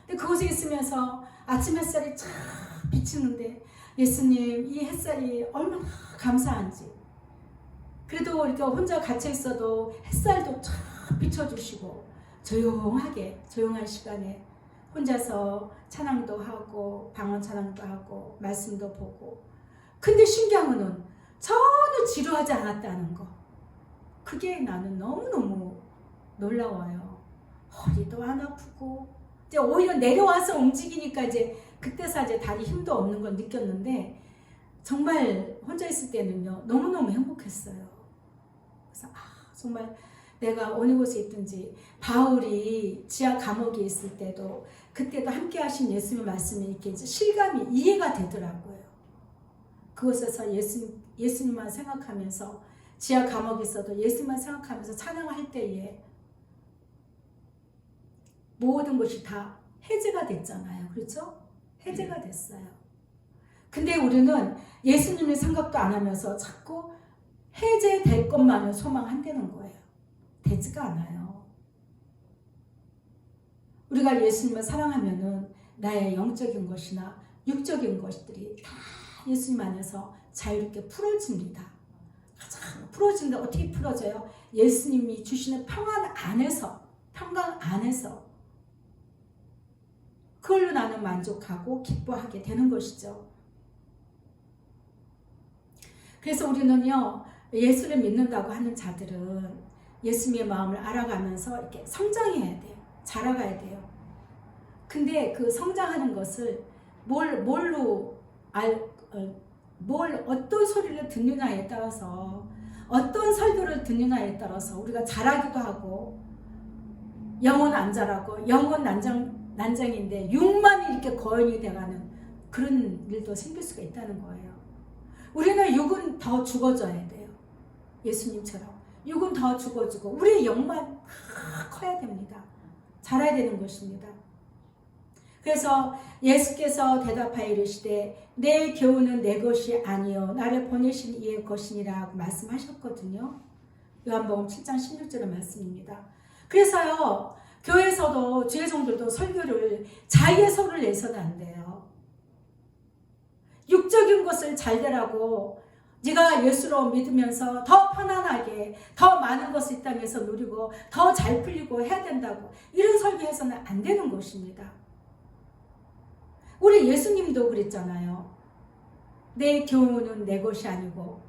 근데 그곳에 있으면서 아침 햇살이 쫙 비치는데 예수님 이 햇살이 얼마나 감사한지 그래도 이렇게 혼자 갇혀 있어도 햇살도 쫙 비춰주시고 조용한 시간에 혼자서 찬양도 하고 방언 찬양도 하고 말씀도 보고 근데 신기한 거는 전혀 지루하지 않았다는 거 그게 나는 너무너무 놀라워요. 허리도 안 아프고 이제 오히려 내려와서 움직이니까 이제 그때서 이제 다리 힘도 없는 걸 느꼈는데 정말 혼자 있을 때는요 너무너무 행복했어요. 그래서 정말 내가 어느 곳에 있든지 바울이 지하 감옥에 있을 때도 그때도 함께 하신 예수님의 말씀이 이렇게 이제 실감이 이해가 되더라고요. 그곳에서 예수님만 생각하면서 지하 감옥에서도 예수님만 생각하면서 찬양할 때에 모든 것이 다 해제가 됐잖아요. 그렇죠? 해제가 됐어요. 근데 우리는 예수님의 생각도 안 하면서 자꾸 해제될 것만을 소망한다는 거예요. 되지가 않아요. 우리가 예수님을 사랑하면은 나의 영적인 것이나 육적인 것들이 다 예수님 안에서 자유롭게 풀어집니다. 가장 풀어진다. 어떻게 풀어져요? 예수님이 주시는 평강 안에서 그걸로 나는 만족하고 기뻐하게 되는 것이죠. 그래서 우리는요 예수를 믿는다고 하는 자들은 예수님의 마음을 알아가면서 이렇게 성장해야 돼요. 자라가야 돼요. 근데 그 성장하는 것을 어떤 소리를 듣느냐에 따라서 어떤 설교를 듣느냐에 따라서 우리가 자라기도 하고 영은 안 자라고 영은 난장인데 육만 이렇게 거연이 돼가는 그런 일도 생길 수가 있다는 거예요. 우리는 육은 더 죽어져야 돼요. 예수님처럼 육은 더 죽어지고 우리의 영만 커야 됩니다. 자라야 되는 것입니다. 그래서 예수께서 대답하여 이르시되 내 교훈은 내 것이 아니요 나를 보내신 이의 것이니라 말씀하셨거든요. 요한복음 7장 16절의 말씀입니다. 그래서요 교회에서도 주의 성도들도 설교를 자기의 소를 내서는 안 돼요. 육적인 것을 잘 되라고 네가 예수로 믿으면서 더 편안하게 더 많은 것을 이 땅에서 누리고 더 잘 풀리고 해야 된다고 이런 설교해서는 안 되는 것입니다. 우리 예수님도 그랬잖아요. 내 교훈은 내 것이 아니고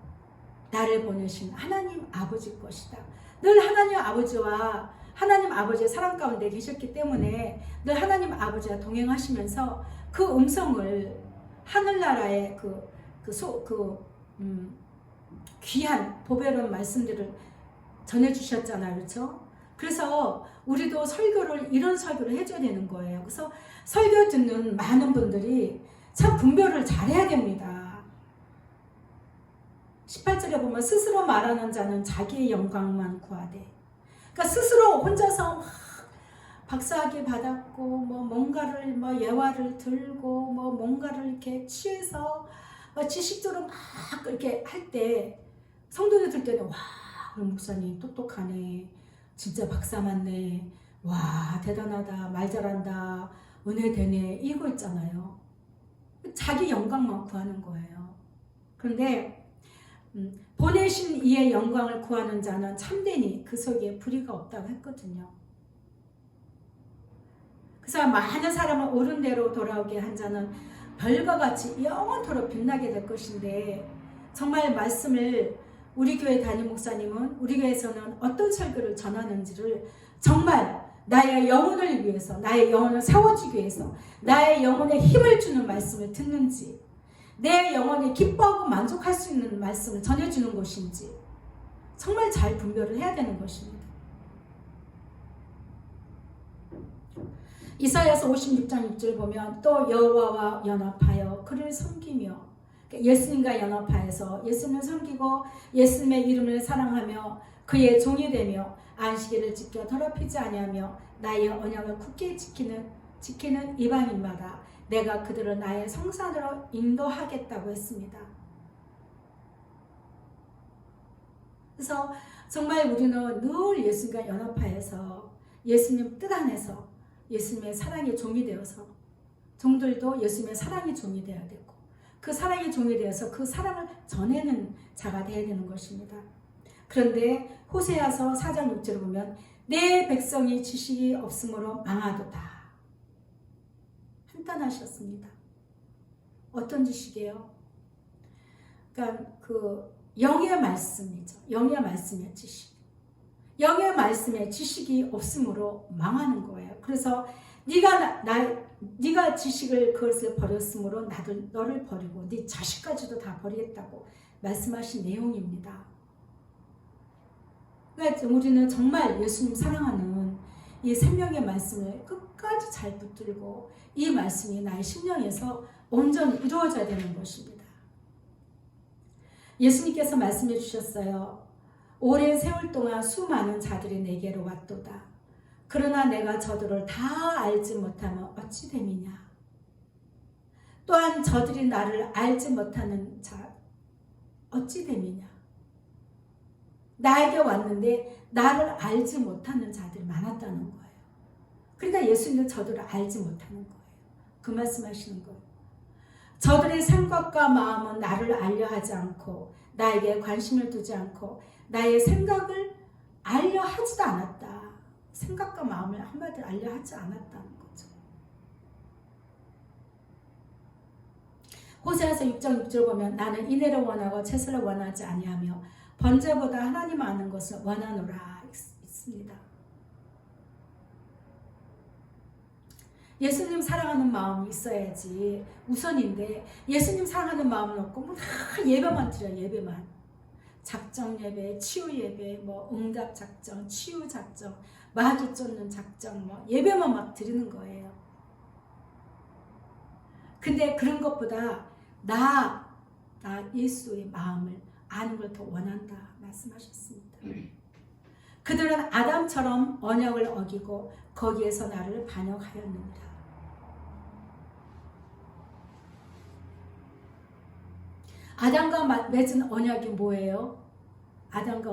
나를 보내신 하나님 아버지 것이다. 늘 하나님 아버지와 하나님 아버지의 사랑 가운데 계셨기 때문에 늘 하나님 아버지와 동행하시면서 그 음성을 하늘나라의 귀한 보배로운 말씀들을 전해주셨잖아요. 그렇죠? 그래서 우리도 이런 설교를 해줘야 되는 거예요. 그래서 설교 듣는 많은 분들이 참 분별을 잘해야 됩니다. 18절에 보면 스스로 말하는 자는 자기의 영광만 구하되 그러니까 스스로 혼자서 박사학위 받았고 뭐 뭔가를 뭐 예화를 들고 뭐 뭔가를 이렇게 취해서 지식적으로 막 이렇게 할 때 성도들 들 때는 와, 목사님 똑똑하네, 진짜 박사 맞네, 와 대단하다, 말 잘한다, 은혜 되네, 이거 있잖아요. 자기 영광만 구하는 거예요. 그런데 보내신 이의 영광을 구하는 자는 참되니 그 속에 불의가 없다고 했거든요. 그래서 많은 사람을 옳은 대로 돌아오게 한 자는 별과 같이 영원토록 빛나게 될 것인데, 정말 말씀을 우리 교회 담임 목사님은 우리 교회에서는 어떤 설교를 전하는지를 정말 나의 영혼을 위해서, 나의 영혼을 세워주기 위해서, 나의 영혼에 힘을 주는 말씀을 듣는지, 내 영혼이 기뻐하고 만족할 수 있는 말씀을 전해주는 것인지 정말 잘 분별을 해야 되는 것입니다. 이사야서 56장 6절 보면 또 여호와와 연합하여 그를 섬기며, 예수님과 연합하여서 예수님을 섬기고 예수님의 이름을 사랑하며 그의 종이 되며 안식일을 지켜 더럽히지 아니하며 나의 언약을 굳게 지키는 이방인마다 내가 그들을 나의 성산으로 인도하겠다고 했습니다. 그래서 정말 우리는 늘 예수님과 연합하여서 예수님 뜻 안에서 예수님의 사랑의 종이 되어서, 종들도 예수님의 사랑의 종이 되어야 되고 그 사랑의 종이 되어서 그 사랑을 전하는 자가 되어야 되는 것입니다. 그런데 호세아서 4장 6절을 보면 내 백성이 지식이 없으므로 망하도다 한탄하셨습니다. 어떤 지식이에요? 그러니까 그 영의 말씀이죠. 영의 말씀의 지식. 영의 말씀에 지식이 없으므로 망하는 거예요. 그래서 네가 지식을 그것을 버렸으므로 나도 너를 버리고 네 자식까지도 다 버리겠다고 말씀하신 내용입니다. 그러니까 우리는 정말 예수님 사랑하는 이 생명의 말씀을 끝까지 잘 붙들고 이 말씀이 나의 심령에서 온전히 이루어져야 되는 것입니다. 예수님께서 말씀해 주셨어요. 오랜 세월 동안 수많은 자들이 내게로 왔도다. 그러나 내가 저들을 다 알지 못하면 어찌 됨이냐. 또한 저들이 나를 알지 못하는 자 어찌 됨이냐. 나에게 왔는데 나를 알지 못하는 자들이 많았다는 거예요. 그러니까 예수님은 저들을 알지 못하는 거예요. 그 말씀하시는 거예요. 저들의 생각과 마음은 나를 알려 하지 않고 나에게 관심을 두지 않고 나의 생각을 알려 하지도 않았다. 생각과 마음을 한마디로 알려 하지 않았다는 거죠. 호세아서 6장 6절 보면 나는 인애를 원하고 채소를 원하지 아니하며 번제보다 하나님 아는 것을 원하노라 있습니다. 예수님 사랑하는 마음이 있어야지 우선인데, 예수님 사랑하는 마음은 없고 뭐 예배만 드려요. 예배만. 작정 예배, 치유 예배, 뭐 응답 작정, 치유 작정, 마귀 쫓는 작정, 뭐 예배만 막 드리는 거예요. 근데 그런 것보다 나 예수의 마음을 아는 걸 더 원한다 말씀하셨습니다. 그들은 아담처럼 언약을 어기고 거기에서 나를 반역하였느니라. 아담과 맺은 언약이 뭐예요? 아담과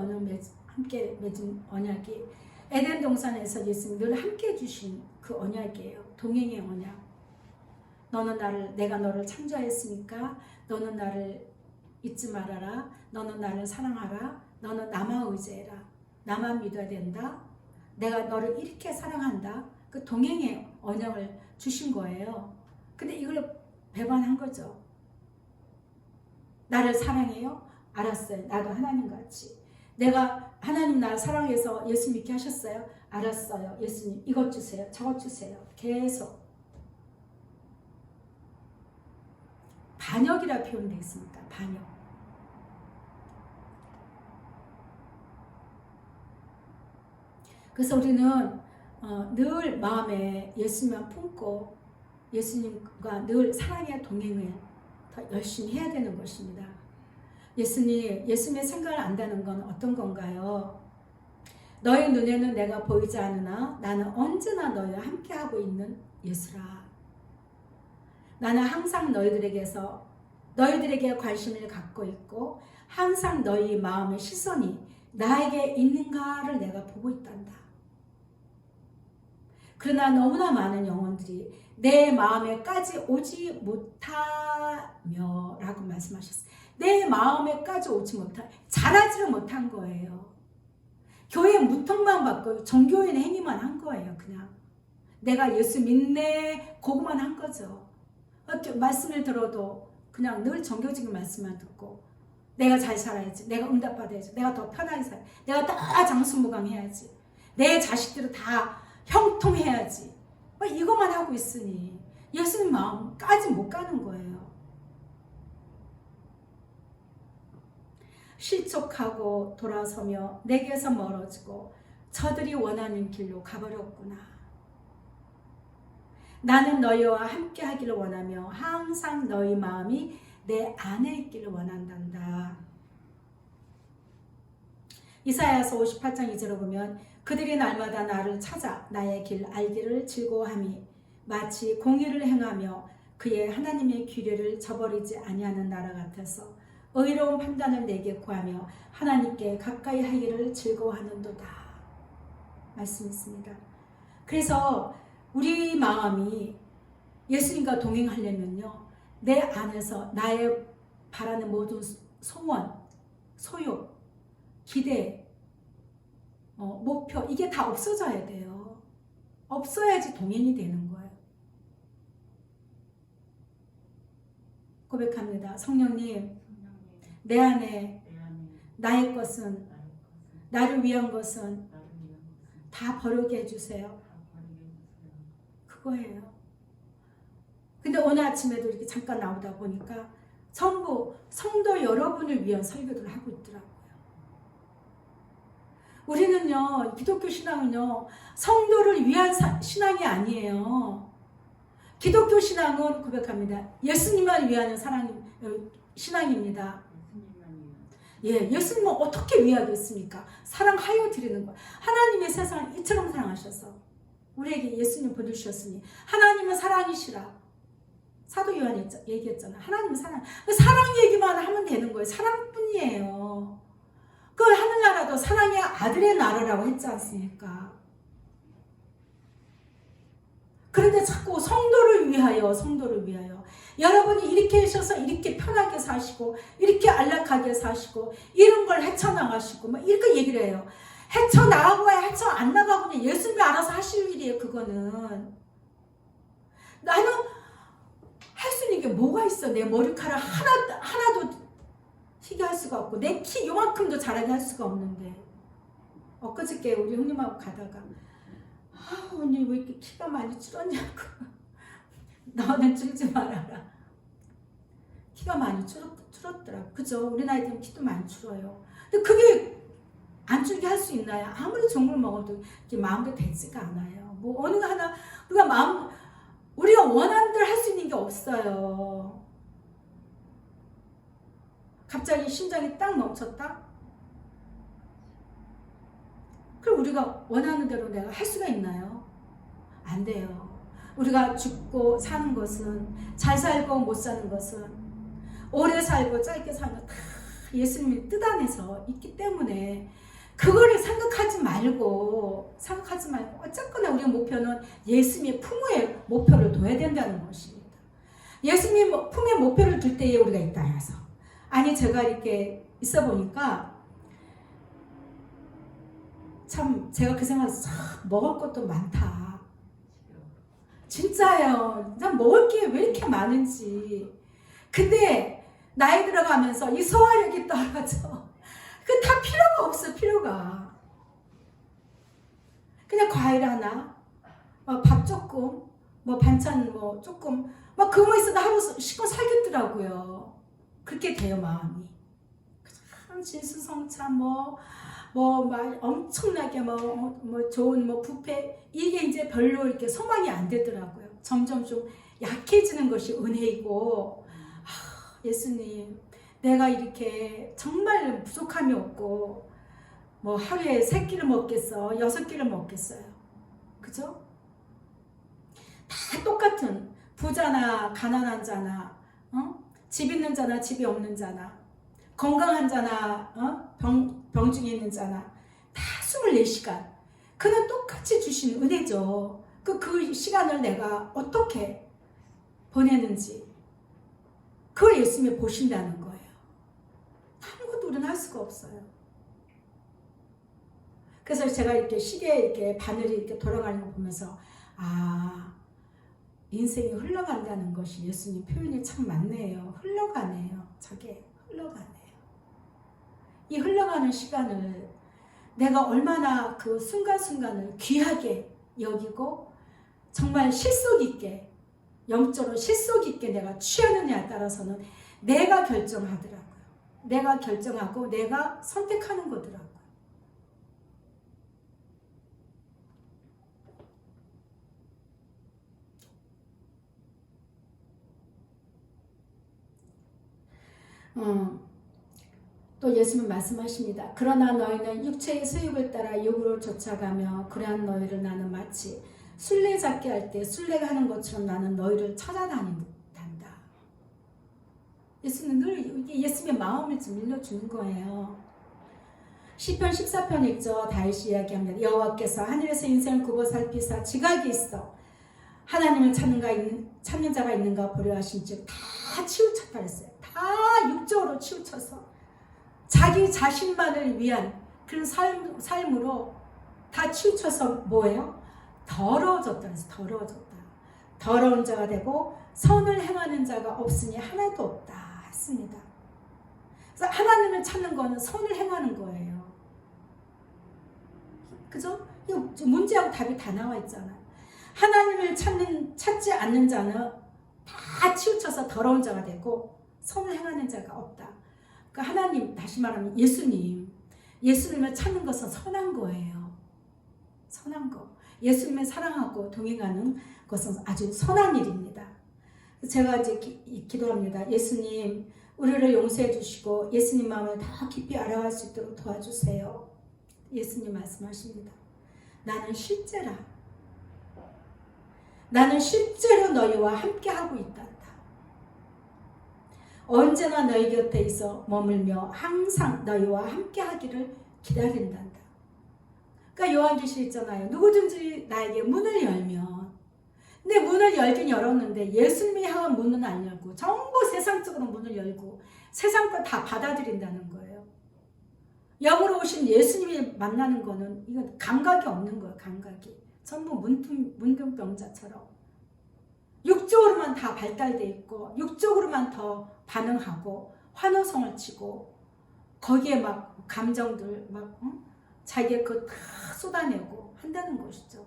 함께 맺은 언약이 에덴 동산에서 예수님 늘 함께 해주신 그 언약이에요. 동행의 언약. 내가 너를 창조했으니까 너는 나를 잊지 말아라. 너는 나를 사랑하라. 너는 나만 의지해라. 나만 믿어야 된다. 내가 너를 이렇게 사랑한다. 그 동행의 언약을 주신 거예요. 근데 이걸 배반한 거죠. 나를 사랑해요? 알았어요. 나도 하나님 같이. 내가 하나님 나를 사랑해서 예수 믿게 하셨어요? 알았어요. 예수님 이것 주세요. 저것 주세요. 계속. 반역이라 표현되어 있습니다. 반역. 그래서 우리는 늘 마음에 예수님만 품고 예수님과 늘 사랑의 동행을 더 열심히 해야 되는 것입니다. 예수님의 생각을 안다는 건 어떤 건가요? 너희 눈에는 내가 보이지 않으나 나는 언제나 너희와 함께하고 있는 예수라. 나는 항상 너희들에게 관심을 갖고 있고 항상 너희 마음의 시선이 나에게 있는가를 내가 보고 있단다. 그러나 너무나 많은 영혼들이 내 마음에까지 오지 못하며 라고 말씀하셨어요. 내 마음에까지 오지 못한, 자라지를 못한 거예요. 교회 무통만 받고 정교인 행위만 한 거예요. 그냥 내가 예수 믿네 그거만 한 거죠. 말씀을 들어도 그냥 늘 정교적인 말씀만 듣고 내가 잘 살아야지, 내가 응답받아야지, 내가 더 편하게 살아야지, 내가 다 장수무강해야지, 내 자식들을 다 형통해야지, 이것만 하고 있으니 예수님 마음까지 못 가는 거예요. 실족하고 돌아서며 내게서 멀어지고 저들이 원하는 길로 가버렸구나. 나는 너희와 함께 하기를 원하며 항상 너희 마음이 내 안에 있기를 원한단다. 이사야서 58장 2절을 보면 그들이 날마다 나를 찾아 나의 길 알기를 즐거워함이 마치 공의를 행하며 그의 하나님의 규례를 저버리지 아니하는 나라 같아서 의로운 판단을 내게 구하며 하나님께 가까이 하기를 즐거워하는도다. 말씀있습니다. 그래서 우리 마음이 예수님과 동행하려면요, 내 안에서 나의 바라는 모든 소원, 소욕, 기대, 목표, 이게 다 없어져야 돼요. 없어야지 동행이 되는 거예요. 고백합니다. 성령님, 내 안에 나의 것은, 나를 위한 것은 다 버리게 해주세요. 그거예요. 근데 오늘 아침에도 이렇게 잠깐 나오다 보니까 전부 성도 여러분을 위한 설교를 하고 있더라고요. 우리는요, 기독교 신앙은요, 성도를 위한 신앙이 아니에요. 기독교 신앙은 고백합니다. 예수님만 위하는 신앙입니다. 예, 예수님은 어떻게 위하겠습니까? 사랑하여 드리는 거예요. 하나님의 세상을 이처럼 사랑하셔서 우리에게 예수님 보내주셨으니 하나님은 사랑이시라. 사도 요한이 얘기했잖아. 하나님은 사랑. 사랑 얘기만 하면 되는 거예요. 사랑뿐이에요. 그 하늘나라도 사랑의 아들의 나라라고 했지 않습니까? 그런데 자꾸 성도를 위하여 여러분이 이렇게 하셔서 이렇게 편하게 사시고 이렇게 안락하게 사시고 이런 걸 헤쳐나가시고 이렇게 얘기를 해요. 헤쳐나가고야 헤쳐 안 나가고는 예수님이 알아서 하실 일이에요. 그거는 나는 할 수 있는 게 뭐가 있어. 내 머리카락 하나도 튀게 할 수가 없고 내 키 요만큼도 자라게 할 수가 없는데 엊그저께 우리 형님하고 가다가 언니 왜 이렇게 키가 많이 줄었냐고. 너는 줄지 말아라. 키가 많이 줄었더라고. 그죠? 우리 나이 되면 키도 많이 줄어요. 근데 그게 안 줄게 할 수 있나요? 아무리 종을 먹어도 이렇게 마음대로 되지가 않아요. 뭐 어느 거 하나 우리가 원하는 대로 할 수 있는 게 없어요. 갑자기 심장이 딱 멈췄다? 그럼 우리가 원하는 대로 내가 할 수가 있나요? 안 돼요. 우리가 죽고 사는 것은, 잘 살고 못 사는 것은, 오래 살고 짧게 사는 것 다 예수님이 뜻 안에서 있기 때문에 그거를 생각하지 말고 어쨌거나 우리의 목표는 예수님의 품에 목표를 둬야 된다는 것입니다. 예수님의 품에 목표를 둘 때에 우리가 있다 해서 아니 제가 이렇게 있어 보니까 참 제가 그 생각에서 먹을 것도 많다. 진짜예요. 난 먹을 게 왜 이렇게 많은지. 근데 나이 들어가면서 이 소화력이 떨어져. 그 다 필요가 없어. 필요가. 그냥 과일 하나, 밥 조금, 반찬 조금, 그거만 있어도 하루 씻고 살겠더라고요. 그렇게 돼요 마음이. 참 진수성찬 엄청나게 좋은 뷔페 이게 이제 별로 이렇게 소망이 안 되더라고요. 점점 좀 약해지는 것이 은혜이고 예수님 내가 이렇게 정말 부족함이 없고 뭐 하루에 3끼를 먹겠어, 6끼를 먹겠어요. 그죠? 다 똑같은 부자나 가난한 자나 집 있는 자나 집이 없는 자나 건강한 자나 병중에 있는 자나 다 24시간 그는 똑같이 주신 은혜죠. 그 시간을 내가 어떻게 보내는지 그걸 예수님이 보신다는 거예요. 아무것도 우리는 할 수가 없어요. 그래서 제가 이렇게 시계에 이렇게 바늘이 이렇게 돌아가는 거 보면서 인생이 흘러간다는 것이 예수님 표현이 참 맞네요. 흘러가네요. 저게 흘러가네요. 이 흘러가는 시간을 내가 얼마나 그 순간순간을 귀하게 여기고 정말 실속 있게 영적으로 실속 있게 내가 취하느냐에 따라서는 내가 결정하더라고요. 내가 결정하고 내가 선택하는 거더라고요. 또 예수님은 말씀하십니다. 그러나 너희는 육체의 소욕을 따라 육으로 쫓아가며 그러한 너희를 나는 마치 술래잡기 할 때 술래가 하는 것처럼 나는 너희를 찾아다닌단다. 예수는 늘 예수님의 마음을 좀 일러주는 거예요. 시편 14편 읽죠. 다윗이 이야기합니다. 여호와께서 하늘에서 인생을 굽어 살피사 지각이 있어 하나님을 찾는 자가 있는가 보려 하신즉 다 치우쳤다 그랬어요. 다 육적으로 치우쳐서 자기 자신만을 위한 그런 삶으로 다 치우쳐서 뭐예요? 더러워졌다 그래서 더러워졌다. 더러운 자가 되고 선을 행하는 자가 없으니 하나도 없다 했습니다. 그래서 하나님을 찾는 거는 선을 행하는 거예요. 그죠? 이 문제하고 답이 다 나와 있잖아요. 하나님을 찾지 않는 자는 다 치우쳐서 더러운 자가 되고 선을 행하는 자가 없다. 그러니까 하나님, 다시 말하면 예수님을 찾는 것은 선한 거예요. 선한 거. 예수님을 사랑하고 동행하는 것은 아주 선한 일입니다. 제가 이제 기도합니다. 예수님, 우리를 용서해 주시고 예수님 마음을 더 깊이 알아갈 수 있도록 도와주세요. 예수님 말씀하십니다. 나는 실제로 너희와 함께하고 있단다. 언제나 너희 곁에 있어 머물며 항상 너희와 함께하기를 기다린단다. 그러니까 요한계시록 있잖아요. 누구든지 나에게 문을 열면 근데 문을 열긴 열었는데 예수님이 향한 문은 안 열고 전부 세상적으로 문을 열고 세상 걸 다 받아들인다는 거예요. 영으로 오신 예수님이 만나는 거는 이건 감각이 없는 거예요. 감각이. 전부 문둥병자처럼. 육적으로만 다 발달돼 있고 육적으로만 더 반응하고 환호성을 치고 거기에 막 감정들 막 자기의 그거 다 쏟아내고 한다는 것이죠.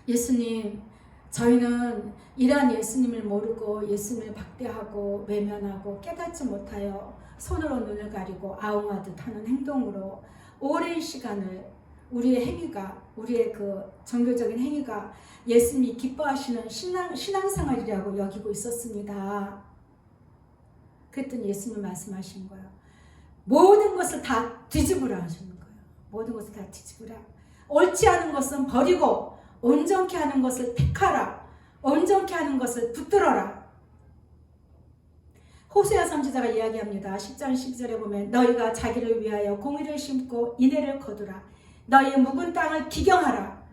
예수님, 저희는 이러한 예수님을 모르고 예수님을 박대하고 외면하고 깨닫지 못하여 손으로 눈을 가리고 아웅하듯 하는 행동으로 오랜 시간을 우리의 행위가, 우리의 그 종교적인 행위가 예수님이 기뻐하시는 신앙생활이라고 여기고 있었습니다. 그랬더니 예수님이 말씀하신 거예요. 모든 것을 다 뒤집으라 하시는 거예요. 모든 것을 다 뒤집으라. 옳지 않은 것은 버리고 온전케 하는 것을 택하라. 온전케 하는 것을 붙들어라. 호세아 선지자가 이야기합니다. 10장 12절에 보면 너희가 자기를 위하여 공의를 심고 인애를 거두라. 너희의 묵은 땅을 기경하라.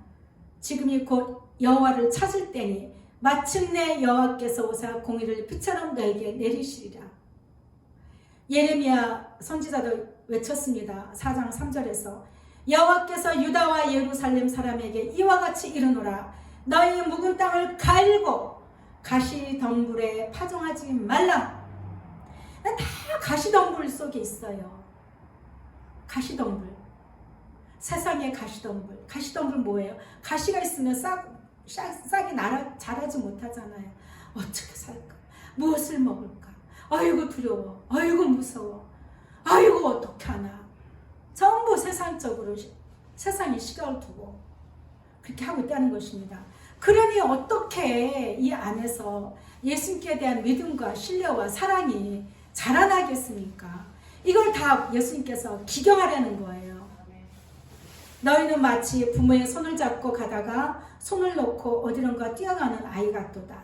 지금이 곧 여호와를 찾을 때니 마침내 여호와께서 오사 공의를 비처럼 너에게 내리시리라. 예레미야 선지자도 외쳤습니다. 4장 3절에서 여호와께서 유다와 예루살렘 사람에게 이와 같이 이르노라. 너희의 묵은 땅을 갈고 가시덤불에 파종하지 말라. 다 가시덤불 속에 있어요. 가시덤불. 세상의 가시덤불. 가시덤불 뭐예요? 가시가 있으면 싹이 자라지 못하잖아요. 어떻게 살까? 무엇을 먹을까? 아이고 두려워. 아이고 무서워. 아이고 어떻게 하나. 전부 세상적으로 세상의 시각을 두고 그렇게 하고 있다는 것입니다. 그러니 어떻게 이 안에서 예수님께 대한 믿음과 신뢰와 사랑이 자라나겠습니까? 이걸 다 예수님께서 기경하려는 거예요. 너희는 마치 부모의 손을 잡고 가다가 손을 놓고 어디론가 뛰어가는 아이 같도다.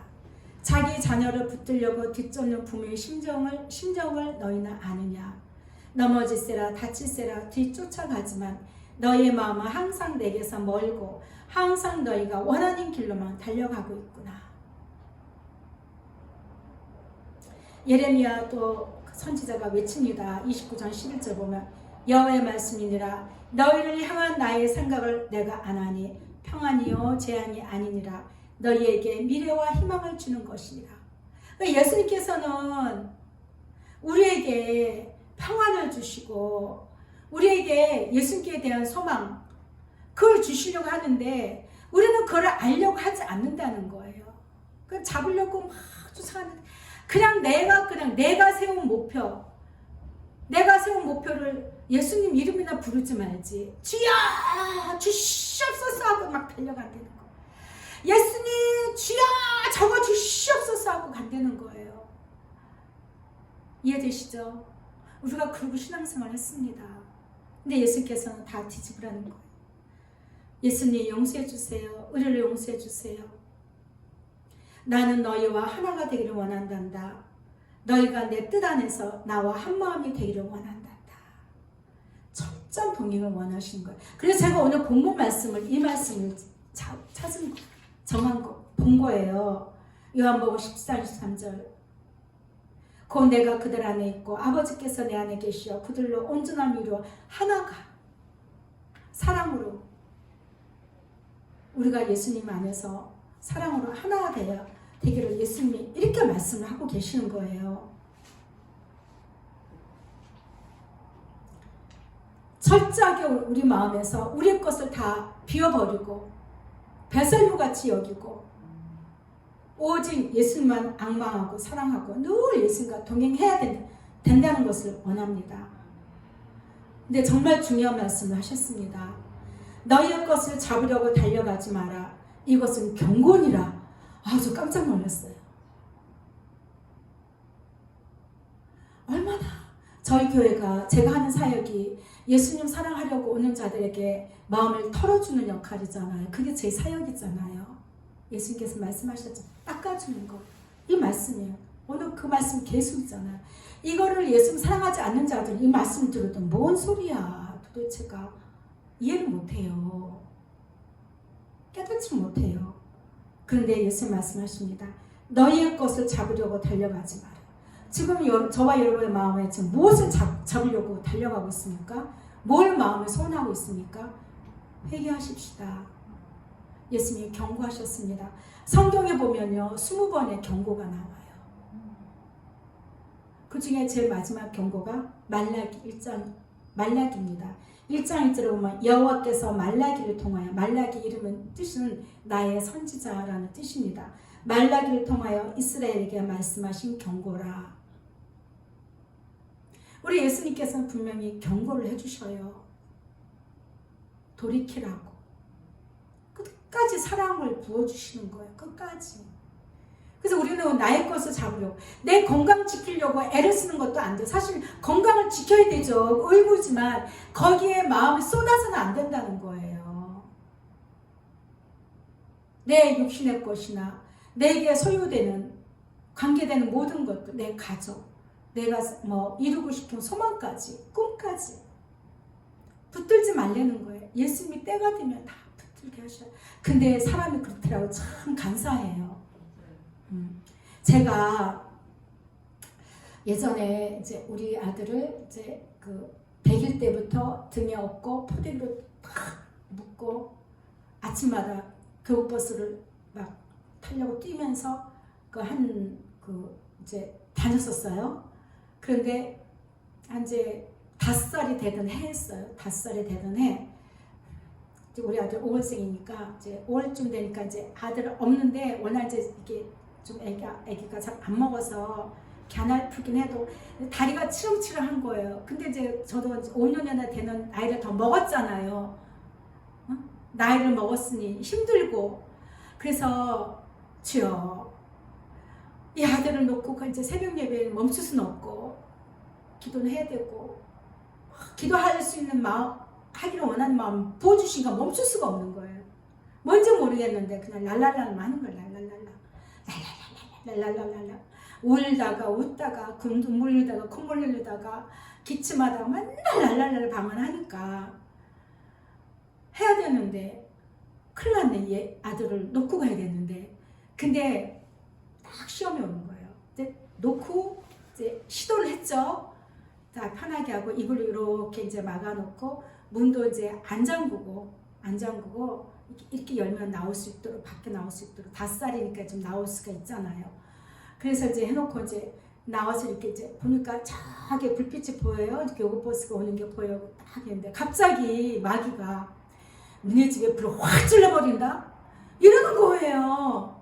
자기 자녀를 붙들려고 뒤쫓는 부모의 심정을 너희는 아느냐. 넘어질세라 다칠세라 뒤쫓아가지만 너희의 마음은 항상 내게서 멀고 항상 너희가 원하는 길로만 달려가고 있구나. 예레미야 또 선지자가 외칩니다. 29장 11절 보면 여호와의 말씀이니라 너희를 향한 나의 생각을 내가 아나니 평안이요 재앙이 아니니라 너희에게 미래와 희망을 주는 것이니라. 그러니까 예수님께서는 우리에게 평안을 주시고 우리에게 예수님께 대한 소망 그걸 주시려고 하는데 우리는 그걸 알려고 하지 않는다는 거예요. 그 잡으려고 막 쫓아가는 그냥 내가 세운 목표를 예수님 이름이나 부르지 말지. 주여 주시옵소서 하고 막 달려간다는 거예요. 예수님 주여 저거 주시옵소서 하고 간다는 거예요. 이해되시죠? 우리가 그러고 신앙생활 했습니다. 근데 예수님께서는 다 뒤집으라는 거예요. 예수님 용서해 주세요. 우리를 용서해 주세요. 나는 너희와 하나가 되기를 원한단다. 너희가 내 뜻 안에서 나와 한 마음이 되기를 원한단다. 철저한 동행을 원하시는 거예요. 그래서 제가 오늘 본문 말씀을 이 말씀을 찾은 거, 정한 거, 본 거예요. 요한복음 14장 13절. 곧 내가 그들 안에 있고 아버지께서 내 안에 계시어 그들로 온전함 이루어 하나가 사랑으로 우리가 예수님 안에서 사랑으로 하나가 되기를 예수님이 이렇게 말씀을 하고 계시는 거예요. 철저하게 우리 마음에서 우리의 것을 다 비워버리고 배설물같이 여기고 오직 예수님만 앙망하고 사랑하고 늘 예수님과 동행해야 된다는 것을 원합니다. 근데 정말 중요한 말씀을 하셨습니다. 너희의 것을 잡으려고 달려가지 마라. 이것은 경고니라. 저 깜짝 놀랐어요. 얼마나 저희 교회가 제가 하는 사역이 예수님 사랑하려고 오는 자들에게 마음을 털어주는 역할이잖아요. 그게 제 사역이잖아요. 예수님께서 말씀하셨죠. 닦아주는 거. 이 말씀이에요. 오늘 그 말씀 계속 있잖아요. 이거를 예수님 사랑하지 않는 자들 이 말씀 들어도 뭔 소리야. 도대체가 이해를 못해요. 깨닫지 못해요. 그런데 예수님 말씀하십니다. 너희의 것을 잡으려고 달려가지 마라. 지금 저와 여러분의 마음에 지금 무엇을 잡으려고 달려가고 있습니까? 뭘 마음을 소원하고 있습니까? 회개하십시다. 예수님이 경고하셨습니다. 성경에 보면요 20번의 경고가 나와요. 그 중에 제일 마지막 경고가 말라기입니다. 1장 1절에 보면 여호와께서 말라기를 통하여 말라기 이름은 뜻은 나의 선지자라는 뜻입니다. 말라기를 통하여 이스라엘에게 말씀하신 경고라. 우리 예수님께서는 분명히 경고를 해주셔요. 돌이키라고. 끝까지 사랑을 부어주시는 거예요. 끝까지. 그래서 우리는 나의 것을 잡으려고 내 건강 지키려고 애를 쓰는 것도 안 돼요. 사실 건강을 지켜야 되죠. 의무지만 거기에 마음을 쏟아서는 안 된다는 거예요. 내 육신의 것이나 내게 소유되는 관계되는 모든 것들, 내 가족, 내가 이루고 싶은 소망까지, 꿈까지 붙들지 말라는 거예요. 예수님이 때가 되면 다 붙들게 하셔요. 근데 사람이 그렇더라고요. 참 간사해요. 제가 예전에 이제 우리 아들을 이제 그 100일 때부터 등에 업고 포대로 탁 묶고 아침마다 교육버스를 막 타려고 뛰면서 이제 다녔었어요. 그런데 이제 5살이 되던 해였어요. 5살이 되던 해. 우리 아들 5월생이니까 이제 5월쯤 되니까 이제 아들 없는데 워낙 이제 이게 좀 애기가 잘 안 먹어서 갸날프긴 해도 다리가 치렁치렁한 거예요. 근데 이제 저도 5년이나 되는 나이를 더 먹었잖아요. 나이를 먹었으니 힘들고 그래서 주여 이 아들을 놓고 이제 새벽 예배를 멈출 수는 없고 기도는 해야 되고 기도할 수 있는 마음, 하기를 원하는 마음 부어주시니까 멈출 수가 없는 거예요. 뭔지 모르겠는데 그냥 랄랄랄만 하는 거예요. 랄랄랄라 울다가 웃다가 눈물 흘리다가 콧물 흘리다가 기침하다가 맨날 랄랄랄라 방언하니까 해야 되는데 큰일 났네. 얘 아들을 놓고 가야 되는데 근데 딱 시험이 오는 거예요. 이제 놓고 이제 시도를 했죠. 자, 편하게 하고 입을 이렇게 이제 막아놓고 문도 이제 안 잠그고 이렇게 열면 나올 수 있도록 밖에 나올 수 있도록 5살이니까 좀 나올 수가 있잖아요. 그래서 이제 해놓고 이제 나와서 이렇게 이제 보니까 저기 불빛이 보여요. 교구버스가 오는 게 보여요. 딱 했는데 갑자기 마귀가 니네 집에 불을 확 질러버린다? 이러는 거예요.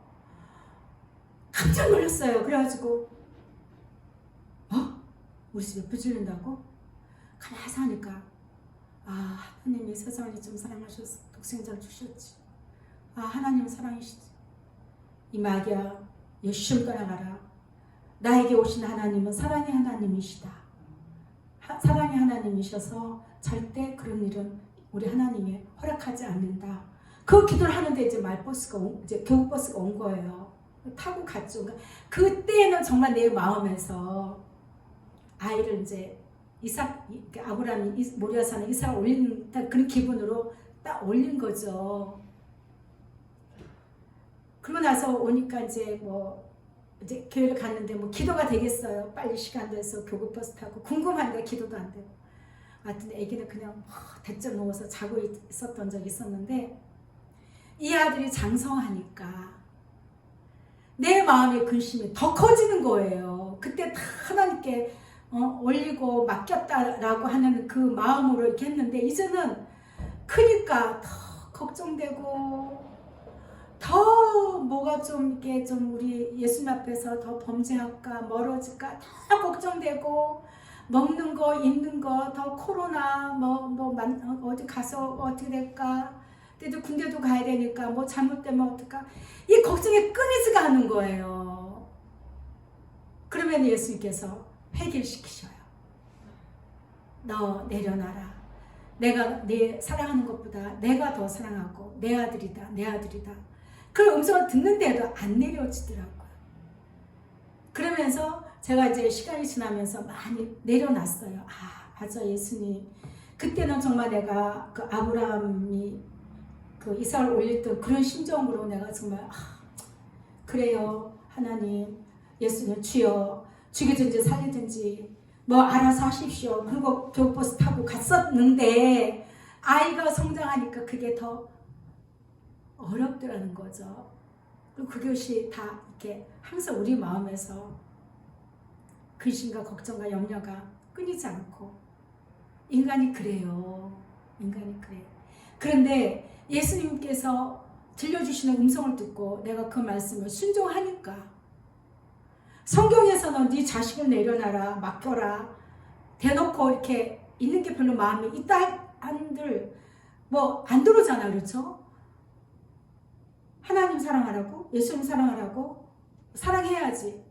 깜짝 놀랐어요. 그래가지고 우리 집에 불 지른다고? 가만히 하니까 하나님이 세상을 좀 사랑하셔서 독생자를 주셨지. 하나님 사랑이시지. 이 마귀야 열심히 떠나가라. 나에게 오신 하나님은 사랑의 하나님이시다. 사랑의 하나님이셔서 절대 그런 일은 우리 하나님이 허락하지 않는다. 그 기도를 하는데 이제 이제 교육버스가 온 거예요. 타고 갔죠. 그때는 정말 내 마음에서 아이를 이제 아브라함이 모리아 산에 이삭을 올린 그런 기분으로 딱 올린 거죠. 그러고 나서 오니까 이제 이제 교회를 갔는데 기도가 되겠어요. 빨리 시간 돼서 교구버스 타고 궁금하니까 기도도 안 되고. 하여튼 애기는 그냥 대접 누워서 자고 있었던 적이 있었는데 이 아들이 장성하니까 내 마음의 근심이 더 커지는 거예요. 그때 다 하나님께 올리고 맡겼다라고 하는 그 마음으로 이렇게 했는데 이제는 크니까 더 걱정되고 더 뭐가 좀 이렇게 좀 우리 예수님 앞에서 더 범죄할까 멀어질까 다 걱정되고 먹는 거 입는 거 더 코로나 어디 가서 어떻게 될까 때도 군대도 가야 되니까 잘못되면 어떨까 이 걱정이 끊이지가 않는 거예요. 그러면 예수님께서 해결시키셔요. 너 내려놔라. 내가 네 사랑하는 것보다 내가 더 사랑하고 내 아들이다. 그 음성을 듣는데도 안 내려지더라고요. 그러면서 제가 이제 시간이 지나면서 많이 내려놨어요. 맞아 예수님. 그때는 정말 내가 그 아브라함이 그 이삭을 올릴 때 그런 심정으로 내가 정말 그래요 하나님 예수님 주여 죽이든지 살리든지 알아서 하십시오. 그리고 교육버스 타고 갔었는데 아이가 성장하니까 그게 더 어렵더라는 거죠. 그리고 그것이 다 이렇게 항상 우리 마음에서 근심과 걱정과 염려가 끊이지 않고 인간이 그래요. 그런데 예수님께서 들려주시는 음성을 듣고 내가 그 말씀을 순종하니까 성경에서는 네 자식을 내려놔라 맡겨라 대놓고 이렇게 있는 게 별로 마음에 있다 한들 안 들어오잖아. 그렇죠? 하나님 사랑하라고 예수님 사랑하라고 사랑해야지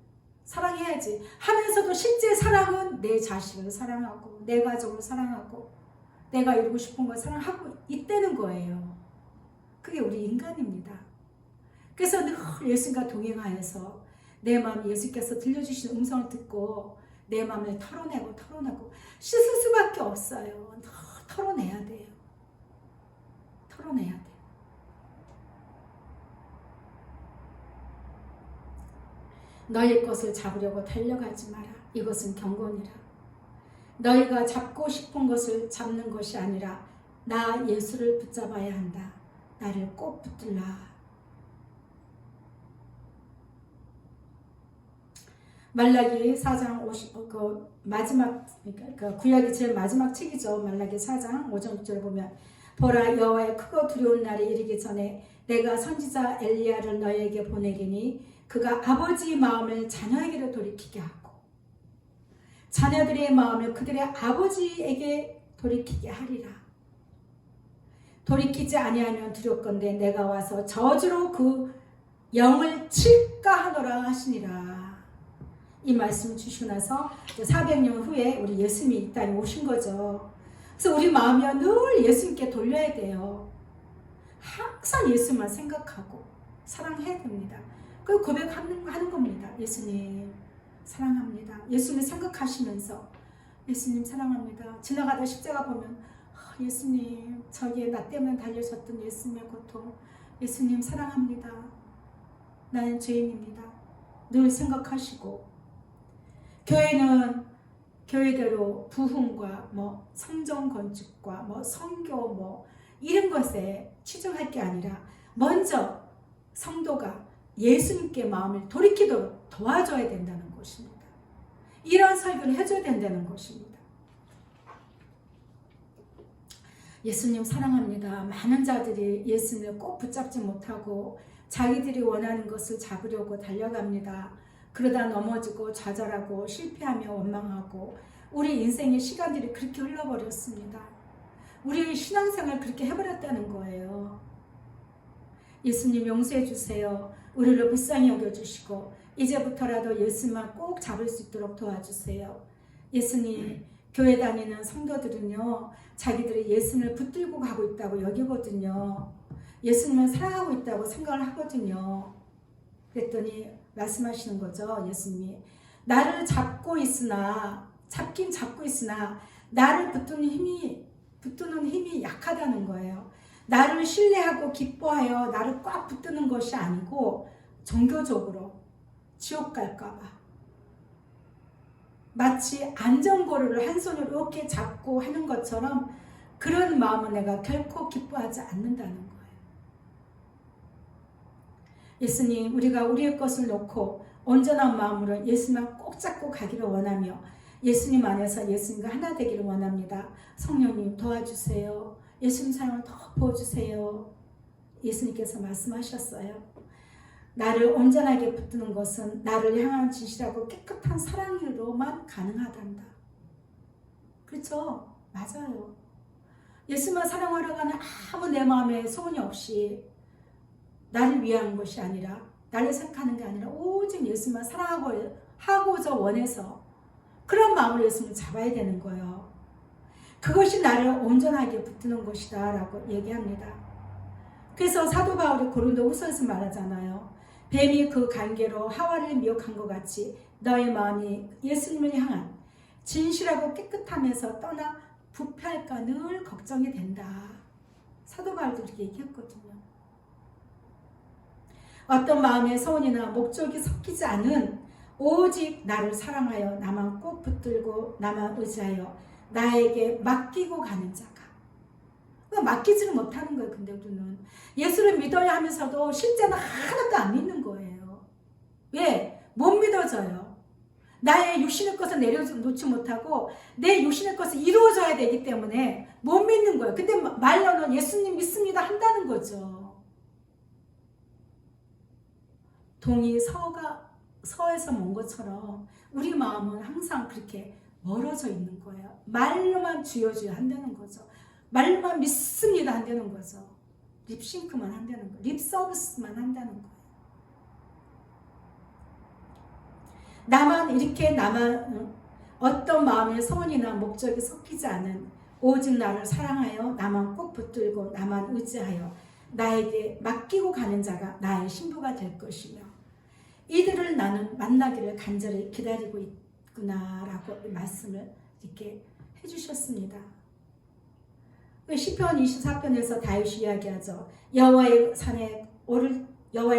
하면서도 실제 사랑은 내 자식을 사랑하고 내 가족을 사랑하고 내가 이루고 싶은 걸 사랑하고 있다는 거예요. 그게 우리 인간입니다. 그래서 늘 예수님과 동행하여서 내 마음에 예수께서 들려주신 음성을 듣고 내 마음을 털어내고 씻을 수밖에 없어요. 털어내야 돼요. 너희 것을 잡으려고 달려가지 마라. 이것은 경건이라. 너희가 잡고 싶은 것을 잡는 것이 아니라 나 예수를 붙잡아야 한다. 나를 꼭 붙들라. 말라기 4장 50, 마지막, 그러니까 구약의 제일 마지막 책이죠. 말라기 4장 5절 6절에 보면 보라 여호와의 크고 두려운 날이 이르기 전에 내가 선지자 엘리야를 너희에게 보내리니 그가 아버지의 마음을 자녀에게로 돌이키게 하고 자녀들의 마음을 그들의 아버지에게 돌이키게 하리라. 돌이키지 아니하면 두렵건대 내가 와서 저주로 그 영을 칠까 하노라 하시니라. 이 말씀을 주시고 나서 400년 후에 우리 예수님이 이 땅에 오신 거죠. 그래서 우리 마음이요 늘 예수님께 돌려야 돼요. 항상 예수만 생각하고 사랑해야 됩니다. 그 고백하는 겁니다. 예수님 사랑합니다. 예수님 생각하시면서 예수님 사랑합니다. 지나가다 십자가 보면 예수님 저기에 나 때문에 달려졌던 예수님의 고통 예수님 사랑합니다. 나는 죄인입니다. 늘 생각하시고 교회는 교회대로 부흥과 뭐 성전 건축과 뭐 선교 뭐 이런 것에 치중할 게 아니라 먼저 성도가 예수님께 마음을 돌이키도록 도와줘야 된다는 것입니다. 이런 설교를 해줘야 된다는 것입니다. 예수님 사랑합니다. 많은 자들이 예수님을 꼭 붙잡지 못하고 자기들이 원하는 것을 잡으려고 달려갑니다. 그러다 넘어지고 좌절하고 실패하며 원망하고 우리 인생의 시간들이 그렇게 흘러버렸습니다. 우리 신앙생활 그렇게 해버렸다는 거예요. 예수님 용서해 주세요. 우리를 불쌍히 여겨주시고 이제부터라도 예수만 꼭 잡을 수 있도록 도와주세요. 예수님 교회 다니는 성도들은요 자기들이 예수님을 붙들고 가고 있다고 여기거든요. 예수님을 사랑하고 있다고 생각을 하거든요. 그랬더니 말씀하시는 거죠. 예수님이 나를 잡긴 잡고 있으나 나를 붙드는 힘이 약하다는 거예요. 나를 신뢰하고 기뻐하여 나를 꽉 붙드는 것이 아니고 종교적으로 지옥 갈까봐 마치 안전고리를 한 손으로 이렇게 잡고 하는 것처럼 그런 마음은 내가 결코 기뻐하지 않는다는 거예요. 예수님 우리가 우리의 것을 놓고 온전한 마음으로 예수님만 꼭 잡고 가기를 원하며 예수님 안에서 예수님과 하나 되기를 원합니다. 성령님 도와주세요. 예수님 사랑을 더 부어주세요. 예수님께서 말씀하셨어요. 나를 온전하게 붙드는 것은 나를 향한 진실하고 깨끗한 사랑으로만 가능하단다. 그렇죠? 맞아요. 예수만 사랑하려고 하는 아무 내 마음에 소원이 없이 나를 위한 것이 아니라 나를 생각하는 게 아니라 오직 예수만 사랑하고자 원해서 그런 마음으로 예수님을 잡아야 되는 거예요. 그것이 나를 온전하게 붙드는 것이다 라고 얘기합니다. 그래서 사도 바울이 고린도후서에서 말하잖아요. 뱀이 그 관계로 하와를 미혹한 것 같이 너의 마음이 예수님을 향한 진실하고 깨끗함에서 떠나 부패할까 늘 걱정이 된다. 사도 바울도 그렇게 얘기했거든요. 어떤 마음의 소원이나 목적이 섞이지 않은 오직 나를 사랑하여 나만 꼭 붙들고 나만 의지하여 나에게 맡기고 가는 자가 맡기지를 못하는 거예요. 근데 우리는 예수를 믿어야 하면서도 실제는 하나도 안 믿는 거예요. 왜? 못 믿어져요. 나의 육신의 것을 내려놓지 못하고 내 육신의 것을 이루어져야 되기 때문에 못 믿는 거예요. 근데 말로는 예수님 믿습니다 한다는 거죠. 동이 서에서 먼 것처럼 우리 마음은 항상 그렇게 멀어져 있는 거예요. 말로만 주여 한다는 거죠. 말로만 믿습니다 한다는 거죠. 립싱크만 한다는 거예요. 립서비스만 한다는 거예요. 나만 어떤 마음의 소원이나 목적이 섞이지 않은 오직 나를 사랑하여 나만 꼭 붙들고 나만 의지하여 나에게 맡기고 가는 자가 나의 신부가 될 것이며 이들을 나는 만나기를 간절히 기다리고 있구나라고 말씀을 이렇게 해주셨습니다. 시편 24편에서 다윗이 이야기하죠. 여호와의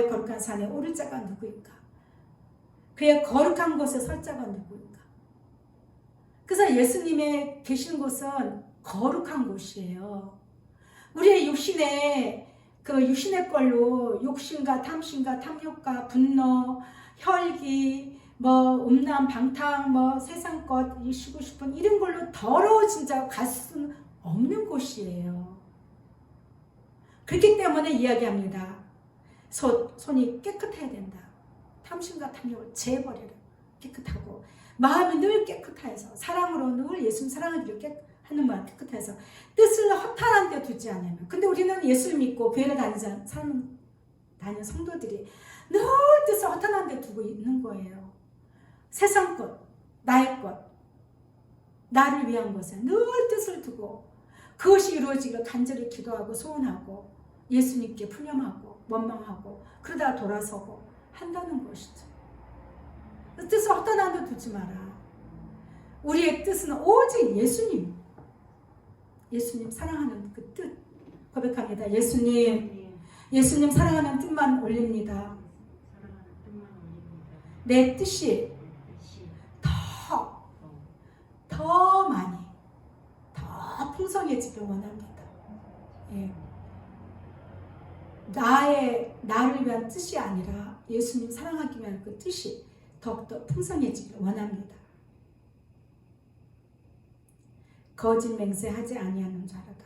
거룩한 산에 오를 자가 누구인가? 그의 거룩한 곳에 설 자가 누구인가? 그래서 예수님의 계신 곳은 거룩한 곳이에요. 우리의 육신의 걸로 욕심과 탐심과 탐욕과 분노, 혈기, 음란, 방탕, 세상 것, 쉬고 싶은 이런 걸로 더러워진 자가 갈 수는 없는 곳이에요. 그렇기 때문에 이야기합니다. 손이 깨끗해야 된다. 탐심과 탐욕을 제버려라. 깨끗하고 마음이 늘 깨끗해서 사랑으로 늘 예수님 사랑하기를 하는 마음 깨끗해서 뜻을 허탄한 데 두지 않으면. 근데 우리는 예수를 믿고 교회를 다니는 성도들이 늘 뜻을 허탄한 데 두고 있는 거예요. 세상 것, 나의 것, 나를 위한 것에 늘 뜻을 두고 그것이 이루어지기를 간절히 기도하고 소원하고 예수님께 푸념하고 원망하고 그러다 돌아서고 한다는 것이죠. 그 뜻을 어떤 한도 두지 마라. 우리의 뜻은 오직 예수님, 예수님 사랑하는 그 뜻 고백합니다. 예수님 사랑하는 뜻만 올립니다. 내 뜻이 더 많이, 더 풍성해지길 원합니다. 예. 나를 위한 뜻이 아니라 예수님 사랑하기 위한 그 뜻이 더욱더 풍성해지길 원합니다. 거짓 맹세하지 아니하는 자로다.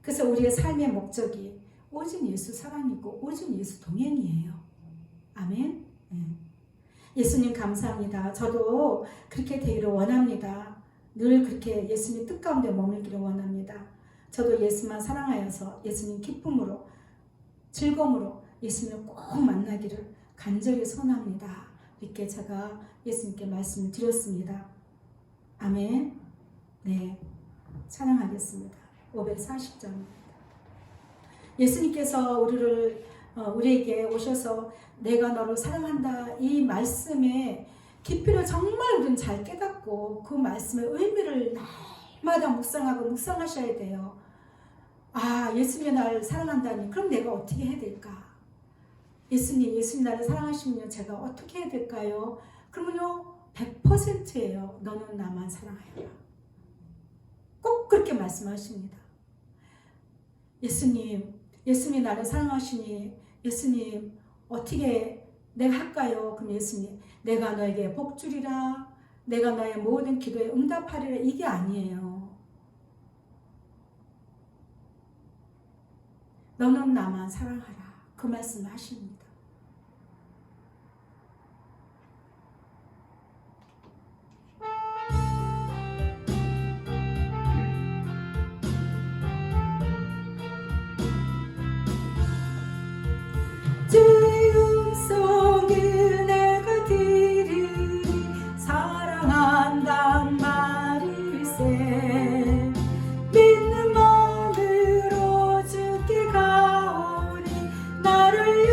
그래서 우리의 삶의 목적이 오직 예수 사랑이고 오직 예수 동행이에요. 아멘. 예수님 감사합니다. 저도 그렇게 되기를 원합니다. 늘 그렇게 예수님 뜻 가운데 머물기를 원합니다. 저도 예수만 사랑하여서 예수님 기쁨으로 즐거움으로 예수님을 꼭 만나기를 간절히 소원합니다. 이렇게 제가 예수님께 말씀을 드렸습니다. 아멘. 네, 찬양하겠습니다. 540장. 예수님께서 우리에게 오셔서 내가 너를 사랑한다 이 말씀의 깊이를 정말 우리는 잘 깨닫고 그 말씀의 의미를 날마다 묵상하셔야 돼요. 아, 예수님이 나를 사랑한다니 그럼 내가 어떻게 해야 될까? 예수님 나를 사랑하시면 제가 어떻게 해야 될까요? 그러면요 100%예요. 너는 나만 사랑하여라. 꼭 그렇게 말씀하십니다. 예수님이 나를 사랑하시니 예수님 어떻게 내가 할까요? 그럼 예수님 내가 너에게 복 주리라. 내가 너의 모든 기도에 응답하리라. 이게 아니에요. 너는 나만 사랑하라. 그 말씀을 하십니다. 주의 음성을 내가 들으니 사랑한단 말일세. 믿는 마음으로 주께 가오니 나를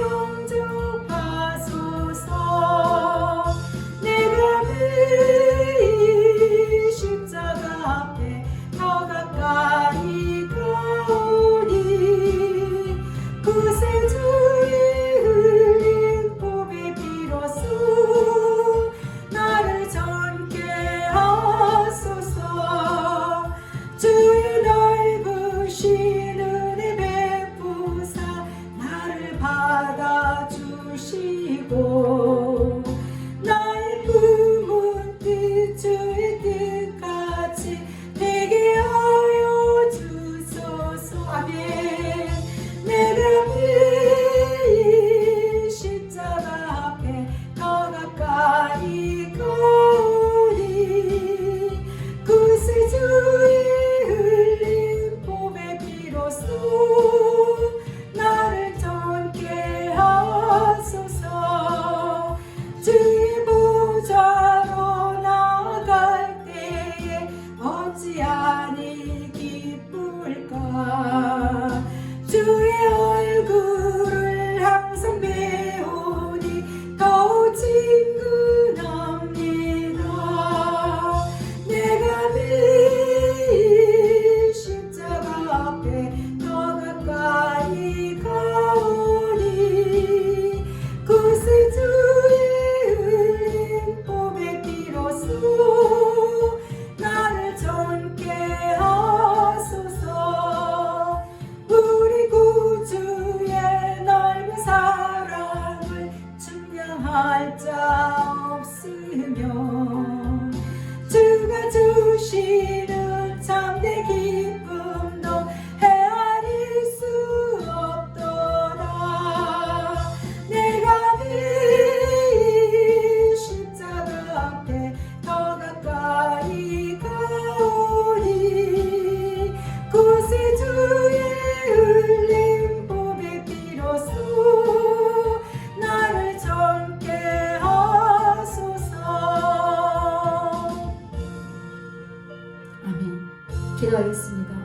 기도하겠습니다.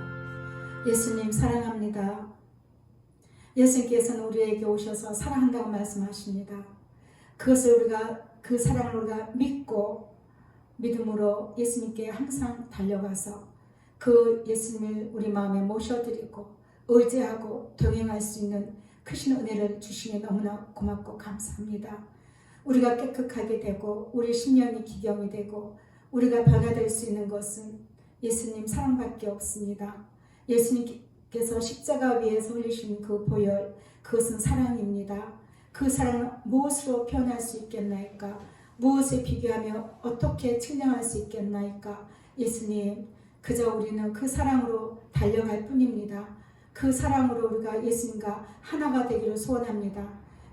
예수님 사랑합니다. 예수님께서는 우리에게 오셔서 사랑한다고 말씀하십니다. 그것을 우리가 그 사랑을 우리가 믿고 믿음으로 예수님께 항상 달려가서 그 예수님을 우리 마음에 모셔드리고 의지하고 동행할 수 있는 크신 은혜를 주시니 너무나 고맙고 감사합니다. 우리가 깨끗하게 되고 우리 심령이 기경이 되고 우리가 변화될 수 있는 것은 예수님 사랑밖에 없습니다. 예수님께서 십자가 위에서 흘리신 그 보혈, 그것은 사랑입니다. 그 사랑을 무엇으로 표현할 수 있겠나이까? 무엇에 비교하며 어떻게 측량할 수 있겠나이까? 예수님, 그저 우리는 그 사랑으로 달려갈 뿐입니다. 그 사랑으로 우리가 예수님과 하나가 되기를 소원합니다.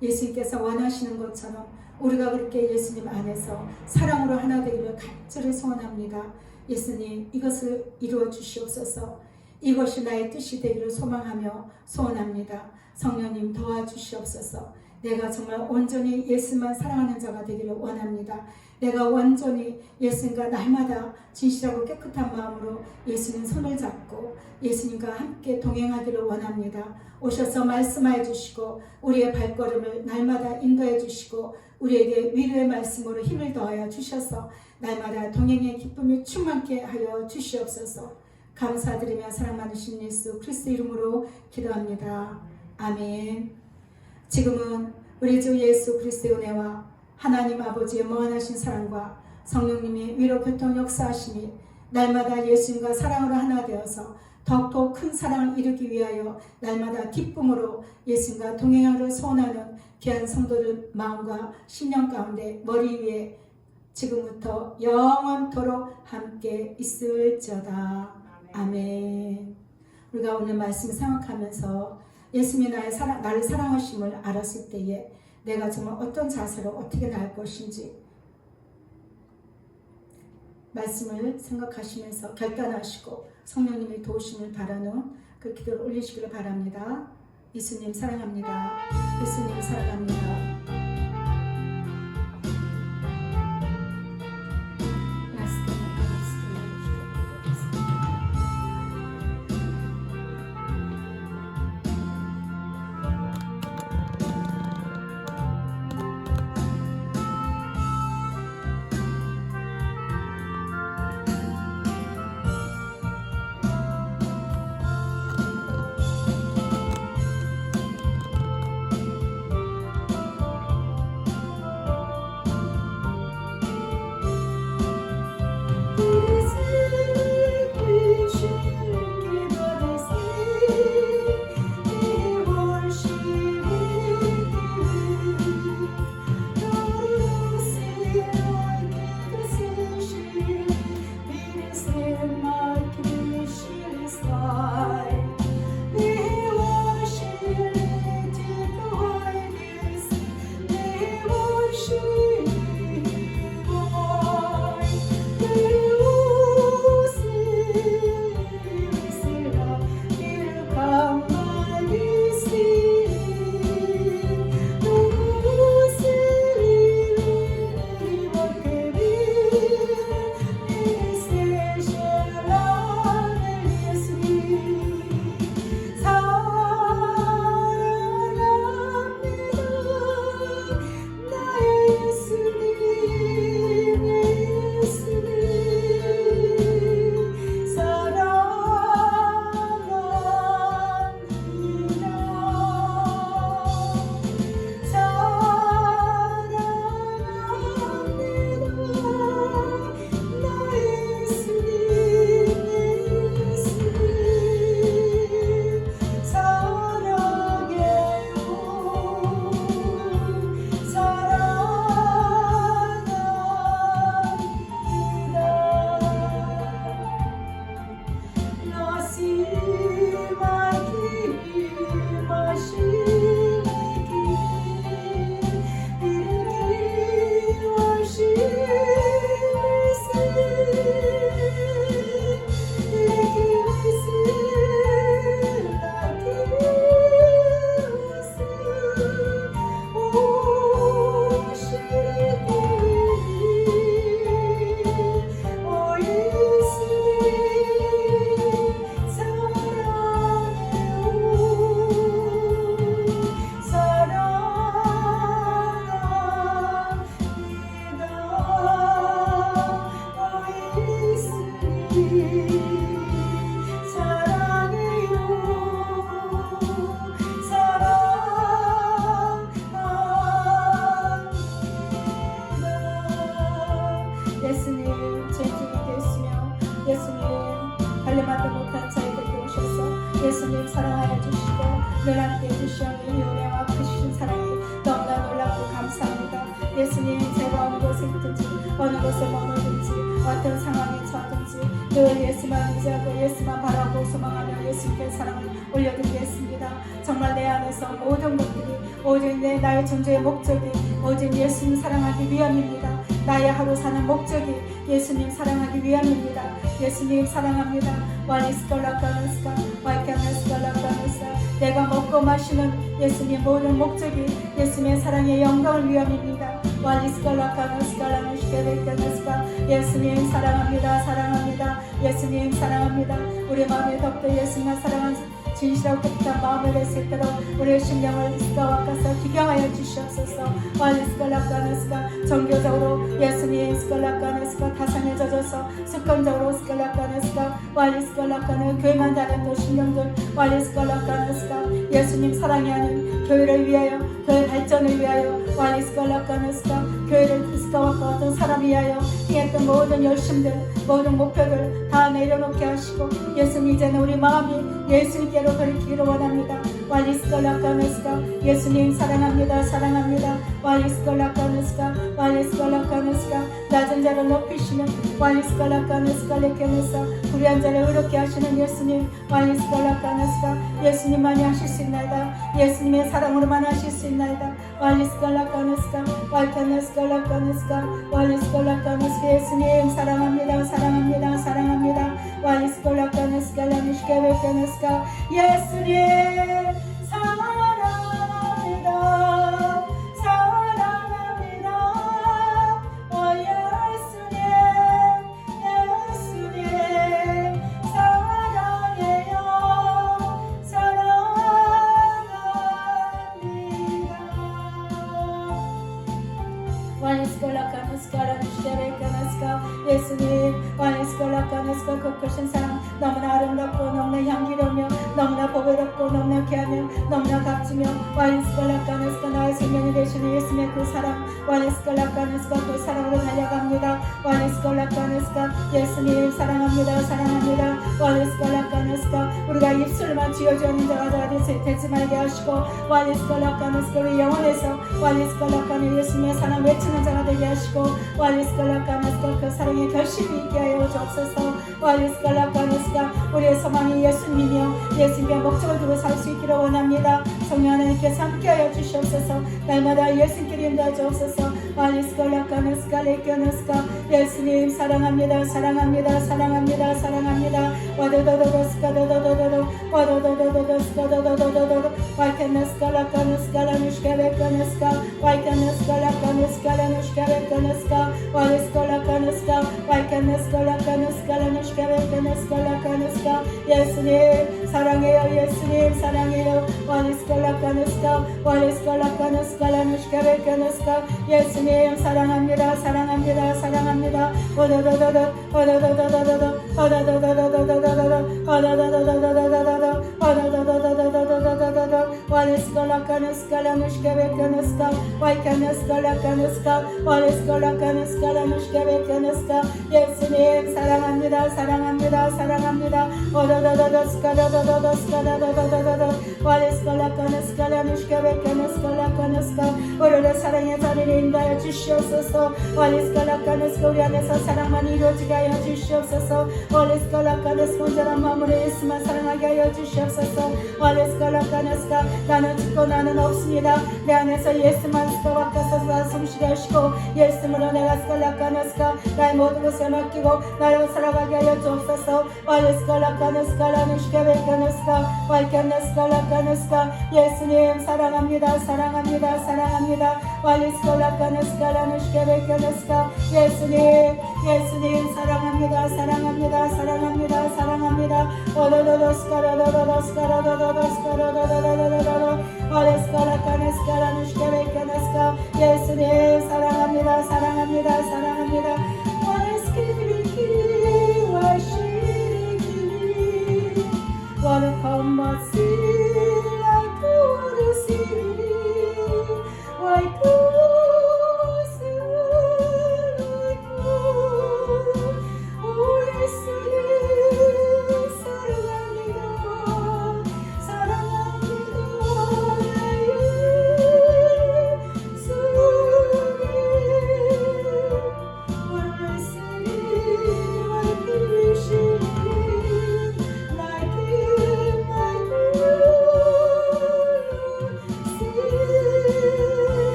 예수님께서 원하시는 것처럼 우리가 그렇게 예수님 안에서 사랑으로 하나 되기를 간절히 소원합니다. 예수님, 이것을 이루어 주시옵소서. 이것이 나의 뜻이 되기를 소망하며 소원합니다. 성령님 도와주시옵소서. 내가 정말 온전히 예수만 사랑하는 자가 되기를 원합니다. 내가 온전히 예수님과 날마다 진실하고 깨끗한 마음으로 예수님 손을 잡고 예수님과 함께 동행하기를 원합니다. 오셔서 말씀해 주시고 우리의 발걸음을 날마다 인도해 주시고 우리에게 위로의 말씀으로 힘을 더하여 주셔서 날마다 동행의 기쁨이 충만케 하여 주시옵소서. 감사드리며 사랑 많으신 예수 그리스도 이름으로 기도합니다. 아멘. 지금은 우리 주 예수 그리스도의 은혜와 하나님 아버지의 무한하신 사랑과 성령님의 위로 교통 역사하심이 날마다 예수님과 사랑으로 하나 되어서 더욱더 큰 사랑을 이루기 위하여 날마다 기쁨으로 예수님과 동행하기를 소원하는 귀한 성도들 마음과 심령 가운데 머리 위에 지금부터 영원토록 함께 있을지어다. 아멘. 우리가 오늘 말씀 생각하면서 예수님이 나를 사랑하심을 알았을 때에 내가 정말 어떤 자세로 어떻게 나을 것인지 말씀을 생각하시면서 결단하시고 성령님의 도우심을 바라는 그 기도를 올리시기를 바랍니다. 예수님 사랑합니다. 예수님 사랑합니다. 예수님 죄인중에 계시며 예수님 달려만도 못한 저희들에게 오셔서 예수님 사랑하여 주시고 늘 함께 해주시오. 이 은혜와 크신 사랑이 너무나 놀랍고 감사합니다. 예수님 제가 어느 곳에 있든지 어느 곳에 머물든지 어떤 상황에 처하든지 늘 예수만 의지하고 예수만 바라고 소망하며 예수님께 사랑을 올려드리겠습니다. 정말 내 안에서 모든 것들이 오직 나의 존재의 목적이 오직 예수님 사랑하기 위함입니다. 나의 하루 사는 목적이 예수님 사랑하기 위함입니다. 예수님 사랑합니다. 와리스컬라카나스카 와이카나스칼라카나스카 내가 먹고 마시는 예수님의 모든 목적이 예수님의 사랑의 영광을 위함입니다. 와리스컬라카나스칼라누시케베카나스카 예수님 사랑합니다. 사랑합니다. 예수님 사랑합니다. 우리 마음에 더욱더 예수님을 사랑하는 진실하고 깨끗한 마음을 낼 수 있도록 우리의 심령을 스가와 가서 기경하여 주시옵소서. 와리스칼라카나스카 정교적으로 예수님 스칼라카나스카 타산에 젖어서 습관적으로 스칼라카나스카 와리스칼라카는 교회만 다니는 심령들 와리스칼라카나스카 예수님 사랑이 아닌 교회를 위하여 교회 발전을 위하여 와리스칼라카나스카 교회를 스가와 같은 사람 위하여 행했던 모든 열심들 모든 목표들 다 내려놓게 하시고 예수님 이제는 우리 마음이 예수님께로 돌이키기를 원합니다. 와리스칼라카나스카 예수님 사랑합니다. 사랑합니다. 와리스칼라카나스카 와리스칼라카나스카 낮은 자를 높이시는 와리스칼라카나스카 레케네사 불의한 자를 의롭게 하시는 예수님 와리스칼라카나스카 예수님만이 하실 수 있나이다. 예수님의 사랑으로만 하실 수 있나이다. 와리스칼라카나스카 와이카나스칼라카나스카 와리스칼라카나스카 예수님 사랑합니다. 사랑합니다. 사랑합니다. 와리스칼라카나스카 라미시케베카나스카 예수님 사랑합니다. 사랑합니다. 예수님 예수님 사랑해요. 사랑합니다. 와리스칼라카나스카 라미시케베카나스카 예수님 와리스칼라카나스카 그 크신 사랑 너무나 아름답고 너무나 향기로우며 너무나 보배롭고 너무나 귀하며 너무나 값지며 와리스칼라카나스카 나의 생명이 되시는 예수님의 그 사랑 와리스칼라카나스카 그 사랑으로 달려갑니다. 와리스칼라카나스카 예수님 사랑합니다. 사랑합니다. 와리스칼라카나스카 우리가 입술만 쥐어주는 자가 되지 말게 하시고 와리스칼라카나스카 우리 영혼에서 와리스칼라카나 예수님의 사랑 외치는 자가 되게 하시고 와리스칼라카나스카 그 사랑의 결심이 있게 하여 주옵소서. 와리스칼라카나스카 우리의 소망이 예수님이며 예수님의 목적을 두고 살 수 있기를 원합니다. 성령 하나님께서 함께하여 주시옵소서. 날마다 예수님께 인도하여 주옵소서. 와리스칼라카나스카 레케나스카 예수님 사랑합니다. 사랑합니다. 사랑합니다. 사랑합니다. 와도도도도스카 도도도도도 와도도도도스카 도도도도도 와이카나스카 라카나스카 라누시케베카나스카 와이카나스카 라카나스카 라누시케베카나스카 와리스칼라카나스카 와이카나스카 라카나스카 라누시케베카나스카 라카나스카 예수님 사랑해요. 예수님 사랑해요. 와리스칼라카나스카 와리스칼라카나스카 라누시케베카나스카 예수님 사랑합니다. 사랑합니다. 사랑합니다. 오도도도도 오도도도도도 오도도도도도도도 오도도도도도도도 오도도도도도도도도 와리스칼라카나스카 라누시케베카나스카 와이카나스카 라카나스카 와리스칼라카나스카 라누시케베카나스카 예수님 사랑합니다. 사랑합니다. 사랑합니다. 오도도도도 스카도도도도 스카도도도도도 와리스칼라카나스카 라누시케베카나스카 라카나스카 우리를 사랑의 자리를 인도하여 주시옵소서. 와리스칼라카나스카 우리 안에서 사랑만 이루어지게 하여 주시옵소서. 와리스칼라카나스카 온전한 마음으로 예수만 사랑하게 하여 주시옵소서. 와리스칼라카나스카 나는 죽고 나는 없습니다. 내 안에서 예수만 스카와 가서 숨쉬게 하시고 예수님으로 내가 스칼라카나스카 나의 모든 것을 맡기고 나를 살아가게 하여 주옵소서. 와리스칼라카나스카 라누시케베카나스카 와이카나스칼라카나스카 예수님 사랑합니다. 사랑합니다. 사랑합니다. 와리스칼라카나스카 라누시케베카나스카 예수님 예수님 사랑합니다. 사랑합니다. 사랑합니다. 사랑합니다. 오도도도스카라도도도스카라도도도스카라도도도도도도 와리스칼라카나스카 라누시케베카나스카 예수님 사랑합니다. 사랑합니다. 사랑합니다. 와리스키리키리 와시리키리 와르카마시 라이쿠르시리 와이쿠스 라이쿠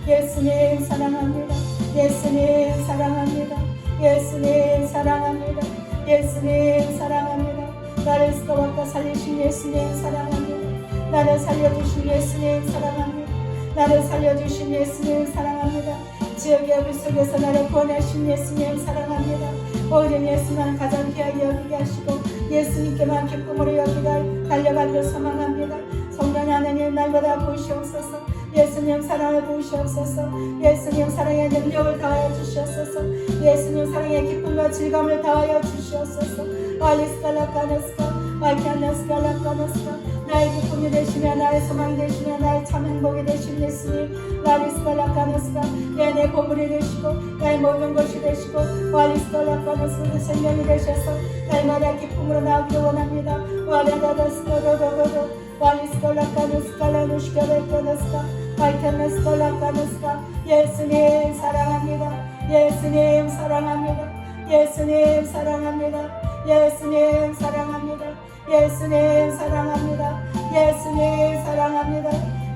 예수님 사랑합니다. 예수님 사랑합니다. 예수님 사랑합니다. 예수님 사랑합니다. 나를 썩어갖다 살리신 예수님 사랑합니다. 나를 살려주신 예수님 사랑합니다. 나를 살려주신 예수님 사랑합니다. 지역의 불 속에서 나를 구원하신 예수님 사랑합니다. 오히려 예수만 가장 귀하게 여기게 하시고 예수님께만 기쁨으로 여기가 달려가기를 소망합니다. 성령 하나님 날마다 부으시옵소서. 예수님 사랑을 부으시옵소서. 예수님 사랑의 능력을 다하여 주시옵소서. 예수님 사랑의 기쁨과 즐거움을 다하여 주시옵소서. 알리스칼라카네스카 마이카네스칼라카네스카 나의 기쁨이 되시며 나의 소망이 되시며 나의 참 행복이 되신 예수님 라리스칼라카네스카 내 보물이 되시고 나의 모든 것이 되시고 와리스칼라카네스카 생명이 되셔서 날마다 기쁨으로 나오기를 원합니다. 와라다다스카도도도도 와리스칼라카네스칼라누시카레카네스카 마이카네스칼라카네스카 예수님 사랑합니다. 예수님 사랑합니다. 예수님 사랑합니다. 예수님 사랑합니다. 예수님 사랑합니다. 예수님 사랑합니다.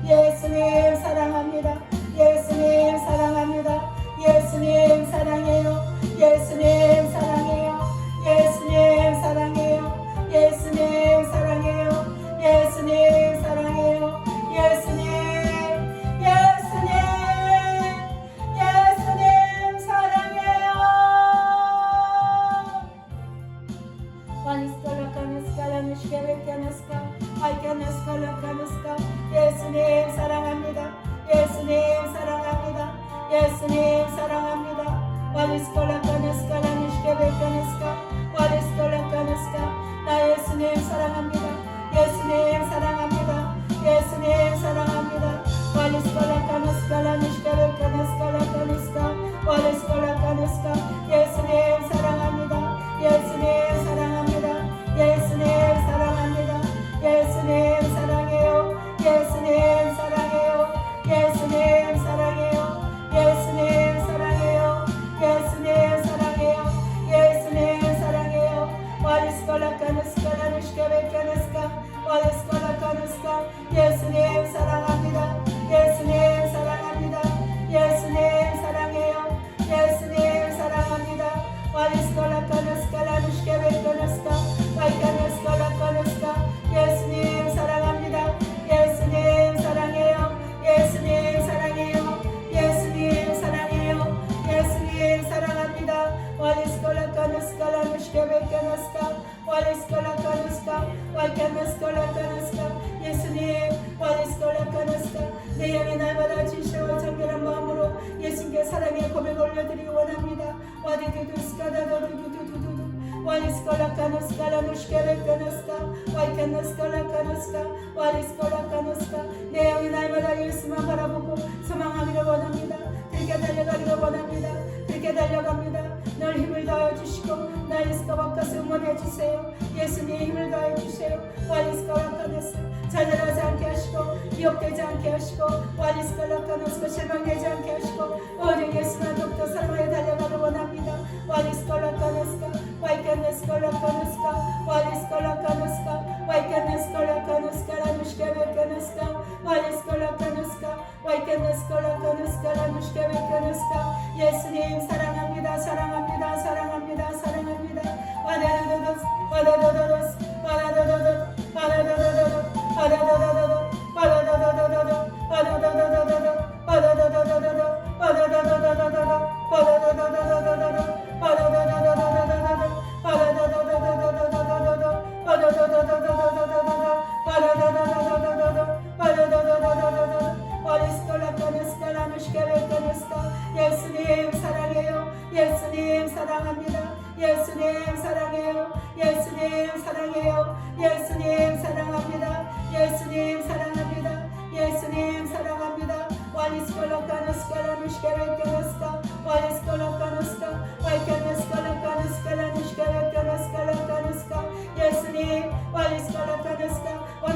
예수님 사랑합니다. 예수님 사랑합니다. 예수님 사랑해요. 예수님 사랑해요. 예수님 사랑해요. 예수님 사랑해요. 예수님 사랑해요. 예수님 사랑해요. 예수님 사랑합니다. 예수님 사랑합니다. 예수님 사랑합니다. 나 예수님 사랑합니다. 예수님 사랑합니다. 예수님 사랑합니다. 예수님 사랑합니다. 예수님 사랑합니다. 예수님 사랑합니다. 예수님 사랑해요. 예수님 사랑해요. 예수님 사랑해요. 예수님 사랑해요. 예수님 사랑해요. 예수님 사랑해요. 예수님 사랑합니다. 예수님 사랑합니다. 예수님 사랑해요. 예수님 사랑합니다. 예수님 사랑합니다. 예수님 사랑해요. 예수님 사랑해요. 예수님 사랑해요. 예수님 사랑합니다. 내 영이 날마다 진실과 정결한 마음으로 예수님께 사랑의 고백을 올려드리기 원합니다. 내 영이 날마다 예수만 바라보고 소망하기를 원합니다. 그렇게 달려가기를 원합니다. 그렇게 달려갑니다. 늘 힘을 다하여 주시고 나 예수가 바꿔서 응원해 주세요. 예수님 힘을 다해 주세요. 좌절하지 않게 하시고 미혹되지 않게 하시고 실망되지 않게 하시고 오직 예수만 더욱더 사랑하여 달려가기를 원합니다. 예수님 사랑합니다. 사랑합니다. 사랑합니다. 사랑합니다. 예수님 사랑해요. 예수님 사랑합니다. 예수님 사랑해요. 예수님 사랑해요. 예수님 사랑합니다. 예수님 사랑합니다. 예수님 사랑합니다. 예수님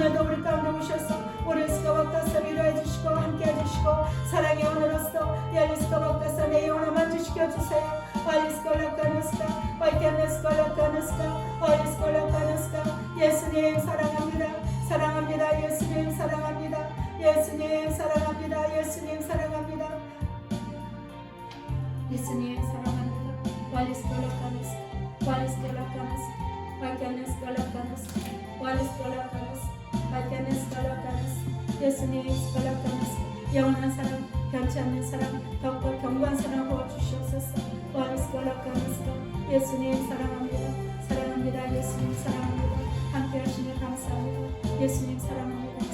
오늘도 우리 가운데 오셔서 우리 스카박가서 위로해 주시고 함께 해주시고 사랑의 오늘로서 스카박가서 내 영혼을 만주시켜 주세요. 예수님 사랑합니다. 사랑합니다. 예수님 사랑합니다. 예수님 사랑합니다. 예수님 사랑합니다. 예수님 사랑합니다. 왈리스 돌아가노스 왈리스 돌아가노스 발견에스 돌아가노스 왈리스 돌아가노스 발견에스 돌아가노스 예수님 돌아가노스 영원한 사랑 변치 않는 사랑 더욱더 견고한 사랑 부어주시옵소서. 왈리스 돌아가노스 예수님 사랑합니다. 사랑합니다. 예수님 사랑합니다. 함께 하시니 감사합니다. 예수님 사랑합니다.